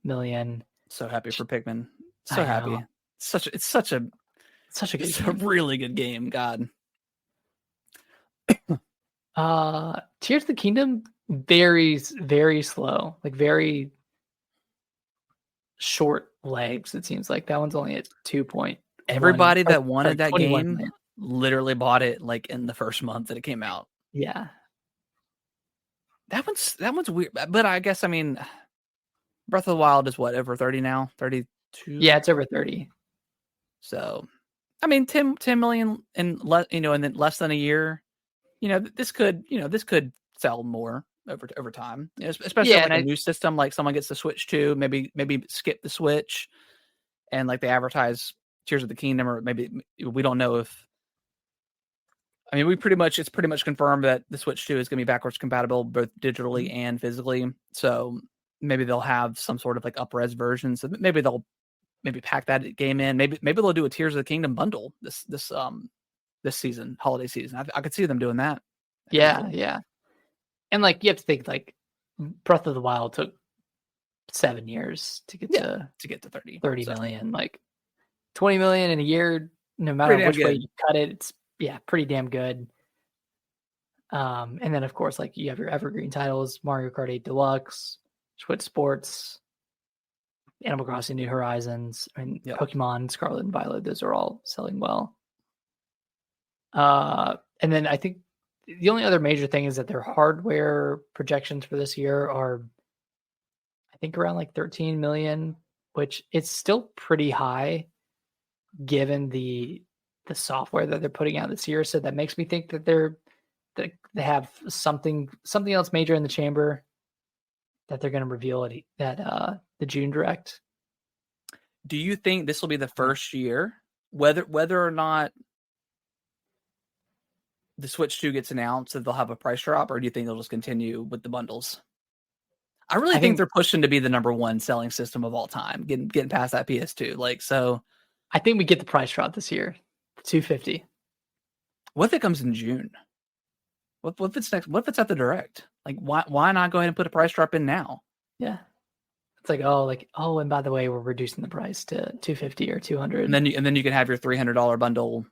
B: million.
A: So happy for Pikmin. So happy. It's such a good game. A really good game. God.
B: Tears of the Kingdom, very, very slow. Like very short legs, it seems like. That one's only at 2.
A: Everybody that wanted that game literally bought it like in the first month that it came out.
B: Yeah.
A: That one's weird. But I guess, I mean, Breath of the Wild is what, over 30 now? 32?
B: Yeah, it's over 30.
A: So, I mean, 10 million in then less than a year. This could sell more over time, especially like a new system. Like someone gets the Switch 2, maybe skip the Switch, and like they advertise Tears of the Kingdom, or maybe we don't know if I mean, it's pretty much confirmed that the Switch 2 is going to be backwards compatible both digitally and physically. So maybe they'll have some sort of like up-res version. So maybe they'll pack that game in. Maybe they'll do a Tears of the Kingdom bundle this season, holiday season. I could see them doing that.
B: Yeah, yeah. And like you have to think like Breath of the Wild took 7 years to get
A: to 30
B: million. Like 20 million in a year, no matter which way you cut it, it's pretty damn good. And then of course, like you have your evergreen titles, Mario Kart 8 Deluxe, Switch Sports, Animal Crossing New Horizons, and Pokemon Scarlet and Violet. Those are all selling well. And then I think the only other major thing is that their hardware projections for this year are, I think, around like 13 million, which it's still pretty high given the software that they're putting out this year. So that makes me think that they have something else major in the chamber that they're going to reveal at the June Direct.
A: Do you think this will be the first year, whether or not the Switch 2 gets announced, that they'll have a price drop, or do you think they'll just continue with the bundles? I really think they're pushing to be the number one selling system of all time, getting past that PS2. Like, so
B: I think we get the price drop this year, $250.
A: What if it comes in June? What if it's next? What if it's at the Direct? Like, why not go ahead and put a price drop in now?
B: Yeah, it's like, and by the way, we're reducing the price to $250 or $200,
A: and then you can have your $300 bundle,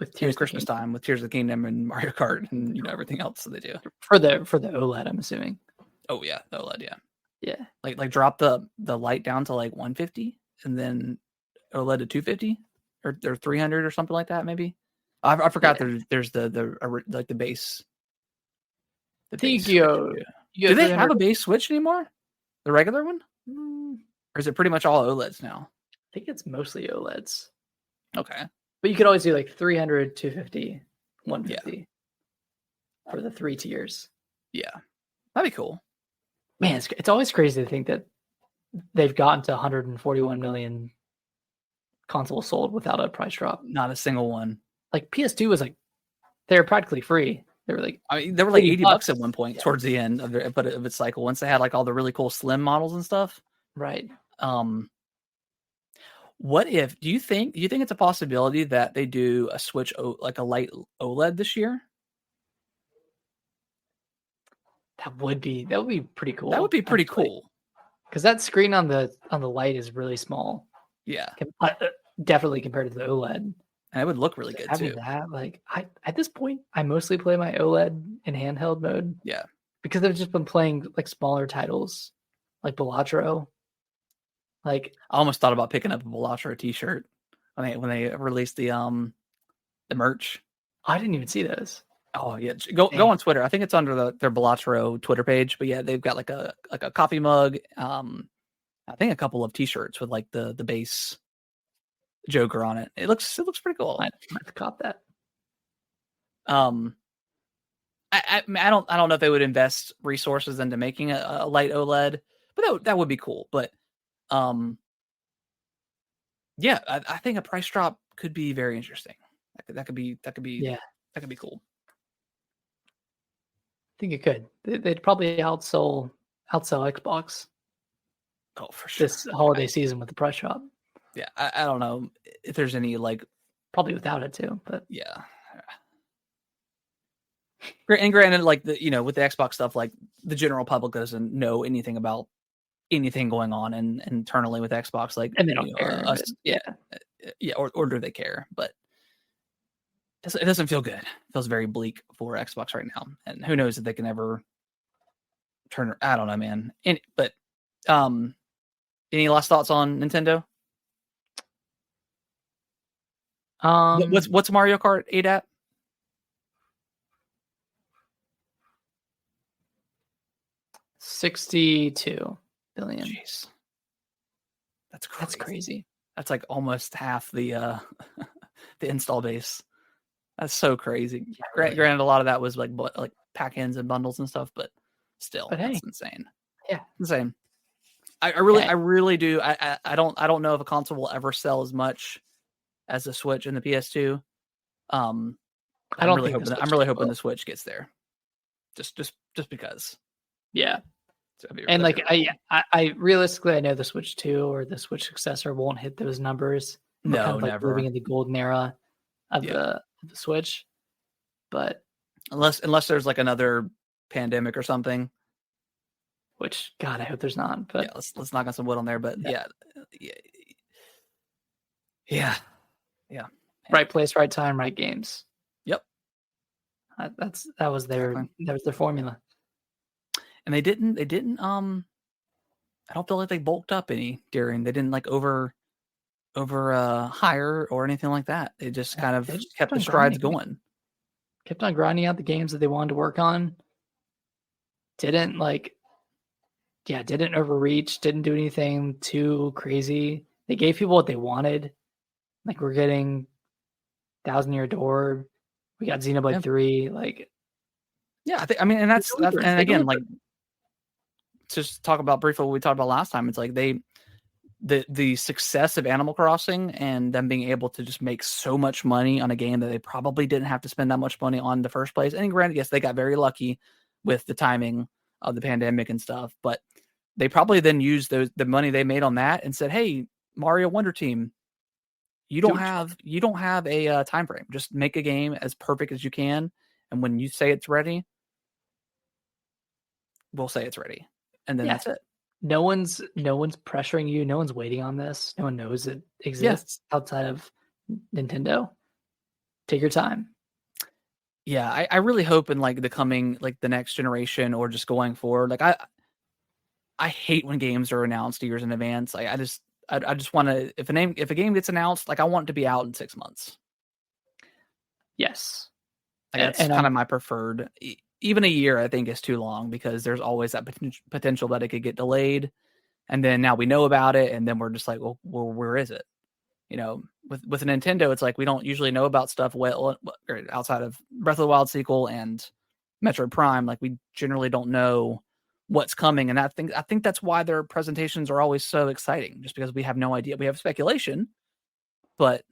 B: with Tears
A: Christmas time with Tears of the Kingdom and Mario Kart and everything else that they do
B: for the OLED. I'm assuming.
A: Oh yeah, the OLED,
B: yeah.
A: Like drop the light down to like 150 and then OLED to 250 or 300 or something like that. Maybe I forgot. There's the base. Do they have a base Switch anymore? The regular one, or is it pretty much all OLEDs now?
B: I think it's mostly OLEDs.
A: Okay.
B: But you could always do like 300, 250, 150 for the 3 tiers.
A: Yeah. That'd be cool.
B: Man, it's always crazy to think that they've gotten to 141 million consoles sold without a price drop.
A: Not a single one.
B: Like PS2 was like, they were practically free. They were like,
A: they were like $80 at one point towards the end of its cycle. Once they had like all the really cool slim models and stuff.
B: Right.
A: What if? Do you think it's a possibility that they do a Switch like a light OLED this year?
B: That would be pretty cool.
A: That would be pretty cool.
B: Because that screen on the light is really small.
A: Yeah.
B: Definitely compared to the OLED.
A: And it would look really good too.
B: That, like, at this point, I mostly play my OLED in handheld mode.
A: Yeah.
B: Because I've just been playing like smaller titles, like Balatro. Like,
A: I almost thought about picking up a Balatro t-shirt when they released the merch.
B: I didn't even see those.
A: Oh yeah, go on Twitter. I think it's under their Balatro Twitter page. But yeah, they've got like a coffee mug. I think a couple of t-shirts with like the base Joker on it. It looks pretty cool.
B: I have to cop that.
A: I don't know if they would invest resources into making a light OLED, but that would be cool. But yeah, I think a price drop could be very interesting. That could be cool.
B: I think it could. They'd probably outsell Xbox.
A: Oh, for sure.
B: This holiday season with the price drop.
A: Yeah, I don't know if there's any like
B: probably without it too, but
A: yeah. And granted, like with the Xbox stuff, like the general public doesn't know anything about anything going on internally with Xbox, like,
B: and they don't care.
A: Or do they care? But it doesn't feel good. It feels very bleak for Xbox right now, and who knows if they can ever turn. I don't know, man. But any last thoughts on Nintendo? What's Mario Kart 8 at?
B: 62 billion.
A: Jeez. That's crazy.
B: That's crazy.
A: That's like almost half the the install base. That's so crazy. Yeah, granted, a lot of that was like pack-ins and bundles and stuff, but still, that's insane.
B: Yeah,
A: insane. I really do. I don't know if a console will ever sell as much as the Switch and the PS2.
B: I don't think
A: I'm really hoping the Switch gets there. Just because.
B: Yeah.
A: And
B: like I realistically, I know the Switch 2 or the Switch successor won't hit those numbers. We're
A: No,
B: kind of like
A: never.
B: living in the golden era of the Switch. But
A: unless there's like another pandemic or something.
B: Which, God, I hope there's not. But
A: yeah, let's knock on some wood on there. But yeah.
B: Right place, right time, right games.
A: Yep.
B: That was their formula.
A: And they didn't I don't feel like they bulked up any during. They didn't like over hire or anything like that. They just kind of kept the strides going.
B: Kept on grinding out the games that they wanted to work on. Didn't overreach, didn't do anything too crazy. They gave people what they wanted. Like, we're getting 1,000 Year Door. We got Xenoblade 3. Like,
A: yeah, and that's and again, like, just talk about briefly what we talked about last time. It's like the success of Animal Crossing and them being able to just make so much money on a game that they probably didn't have to spend that much money on in the first place. And granted, yes, they got very lucky with the timing of the pandemic and stuff, but they probably then used the money they made on that and said, "Hey, Mario Wonder Team, you don't have a time frame. Just make a game as perfect as you can, and when you say it's ready, we'll say it's ready." And then that's it.
B: No one's pressuring you. No one's waiting on this. No one knows it exists outside of Nintendo. Take your time.
A: Yeah, I really hope in like the next generation or just going forward. Like I hate when games are announced years in advance. I just want to, if a game gets announced, like, I want it to be out in 6 months.
B: Yes.
A: Like, that's kind of my preferred. Even a year, I think, is too long because there's always that potential that it could get delayed. And then now we know about it, and then we're just like, well, where is it? You know, with a Nintendo, it's like we don't usually know about stuff outside of Breath of the Wild sequel and Metroid Prime. Like, we generally don't know what's coming, and I think that's why their presentations are always so exciting, just because we have no idea. We have speculation, but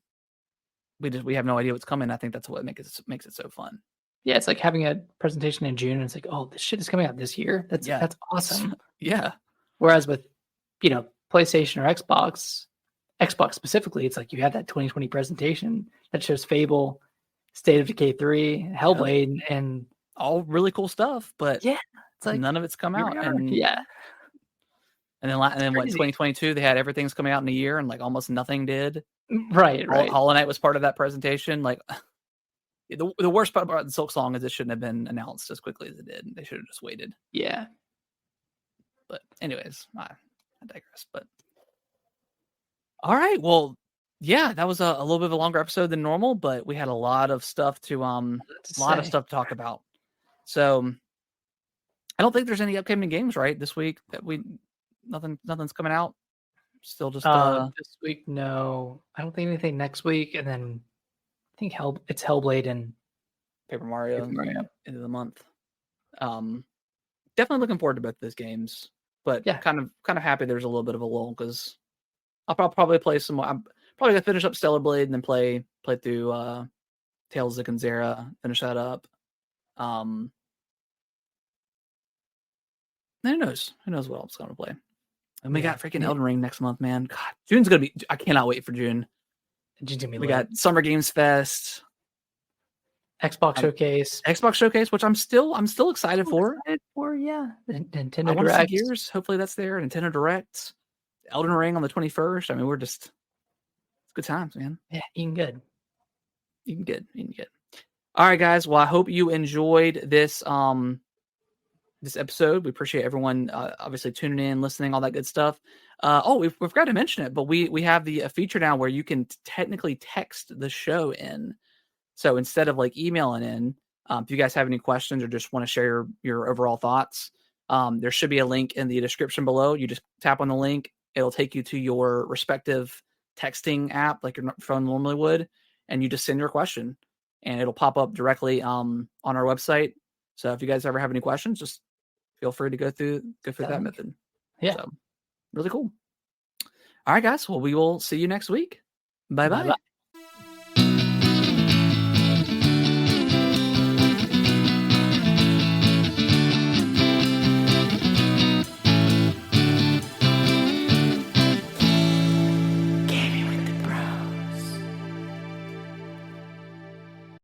A: we have no idea what's coming. I think that's what makes it so fun.
B: Yeah, it's like having a presentation in June, and it's like, oh, this shit is coming out this year. That's awesome.
A: Yeah.
B: Whereas with, PlayStation or Xbox specifically, it's like you have that 2020 presentation that shows Fable, State of Decay 3, Hellblade, and
A: all really cool stuff. But
B: it's like
A: none of it's come out. And then what? 2022, they had everything's coming out in a year, and like almost nothing did.
B: Right.
A: Hollow Knight was part of that presentation. Like, the worst part about the Silk Song is it shouldn't have been announced as quickly as it did. They should have just waited.
B: Yeah.
A: But anyways, I digress. But all right, well, yeah, that was a little bit of a longer episode than normal, but we had a lot of stuff to to talk about. So I don't think there's any upcoming games right this week that nothing's coming out. Still just
B: this week. No, I don't think anything next week, and then I think it's Hellblade and
A: Paper Mario end of the month. Definitely looking forward to both those games, but kind of happy there's a little bit of a lull because I'll probably play some more. I'm probably gonna finish up Stellar Blade and then play through Tales of Zera, finish that up. Who knows what else I'm gonna play. And we got freaking Elden Ring next month, man. God, June's gonna be. I cannot wait for June. We got Summer Games Fest,
B: Xbox
A: Showcase, which I'm still excited for.
B: Nintendo
A: I want to see
B: Direct.
A: Gears. Hopefully that's there. Nintendo Direct, Elden Ring on the 21st. I mean, it's good times, man.
B: Yeah, eating good.
A: All right, guys. Well, I hope you enjoyed this this episode. We appreciate everyone obviously tuning in, listening, all that good stuff. We've got to mention it, but we have a feature now where you can technically text the show in. So instead of like emailing in, if you guys have any questions or just want to share your overall thoughts, there should be a link in the description below. You just tap on the link. It'll take you to your respective texting app like your phone normally would, and you just send your question, and it'll pop up directly on our website. So if you guys ever have any questions, just feel free to go through that method.
B: Yeah.
A: So, really cool. All right, guys. Well, we will see you next week. Bye-bye.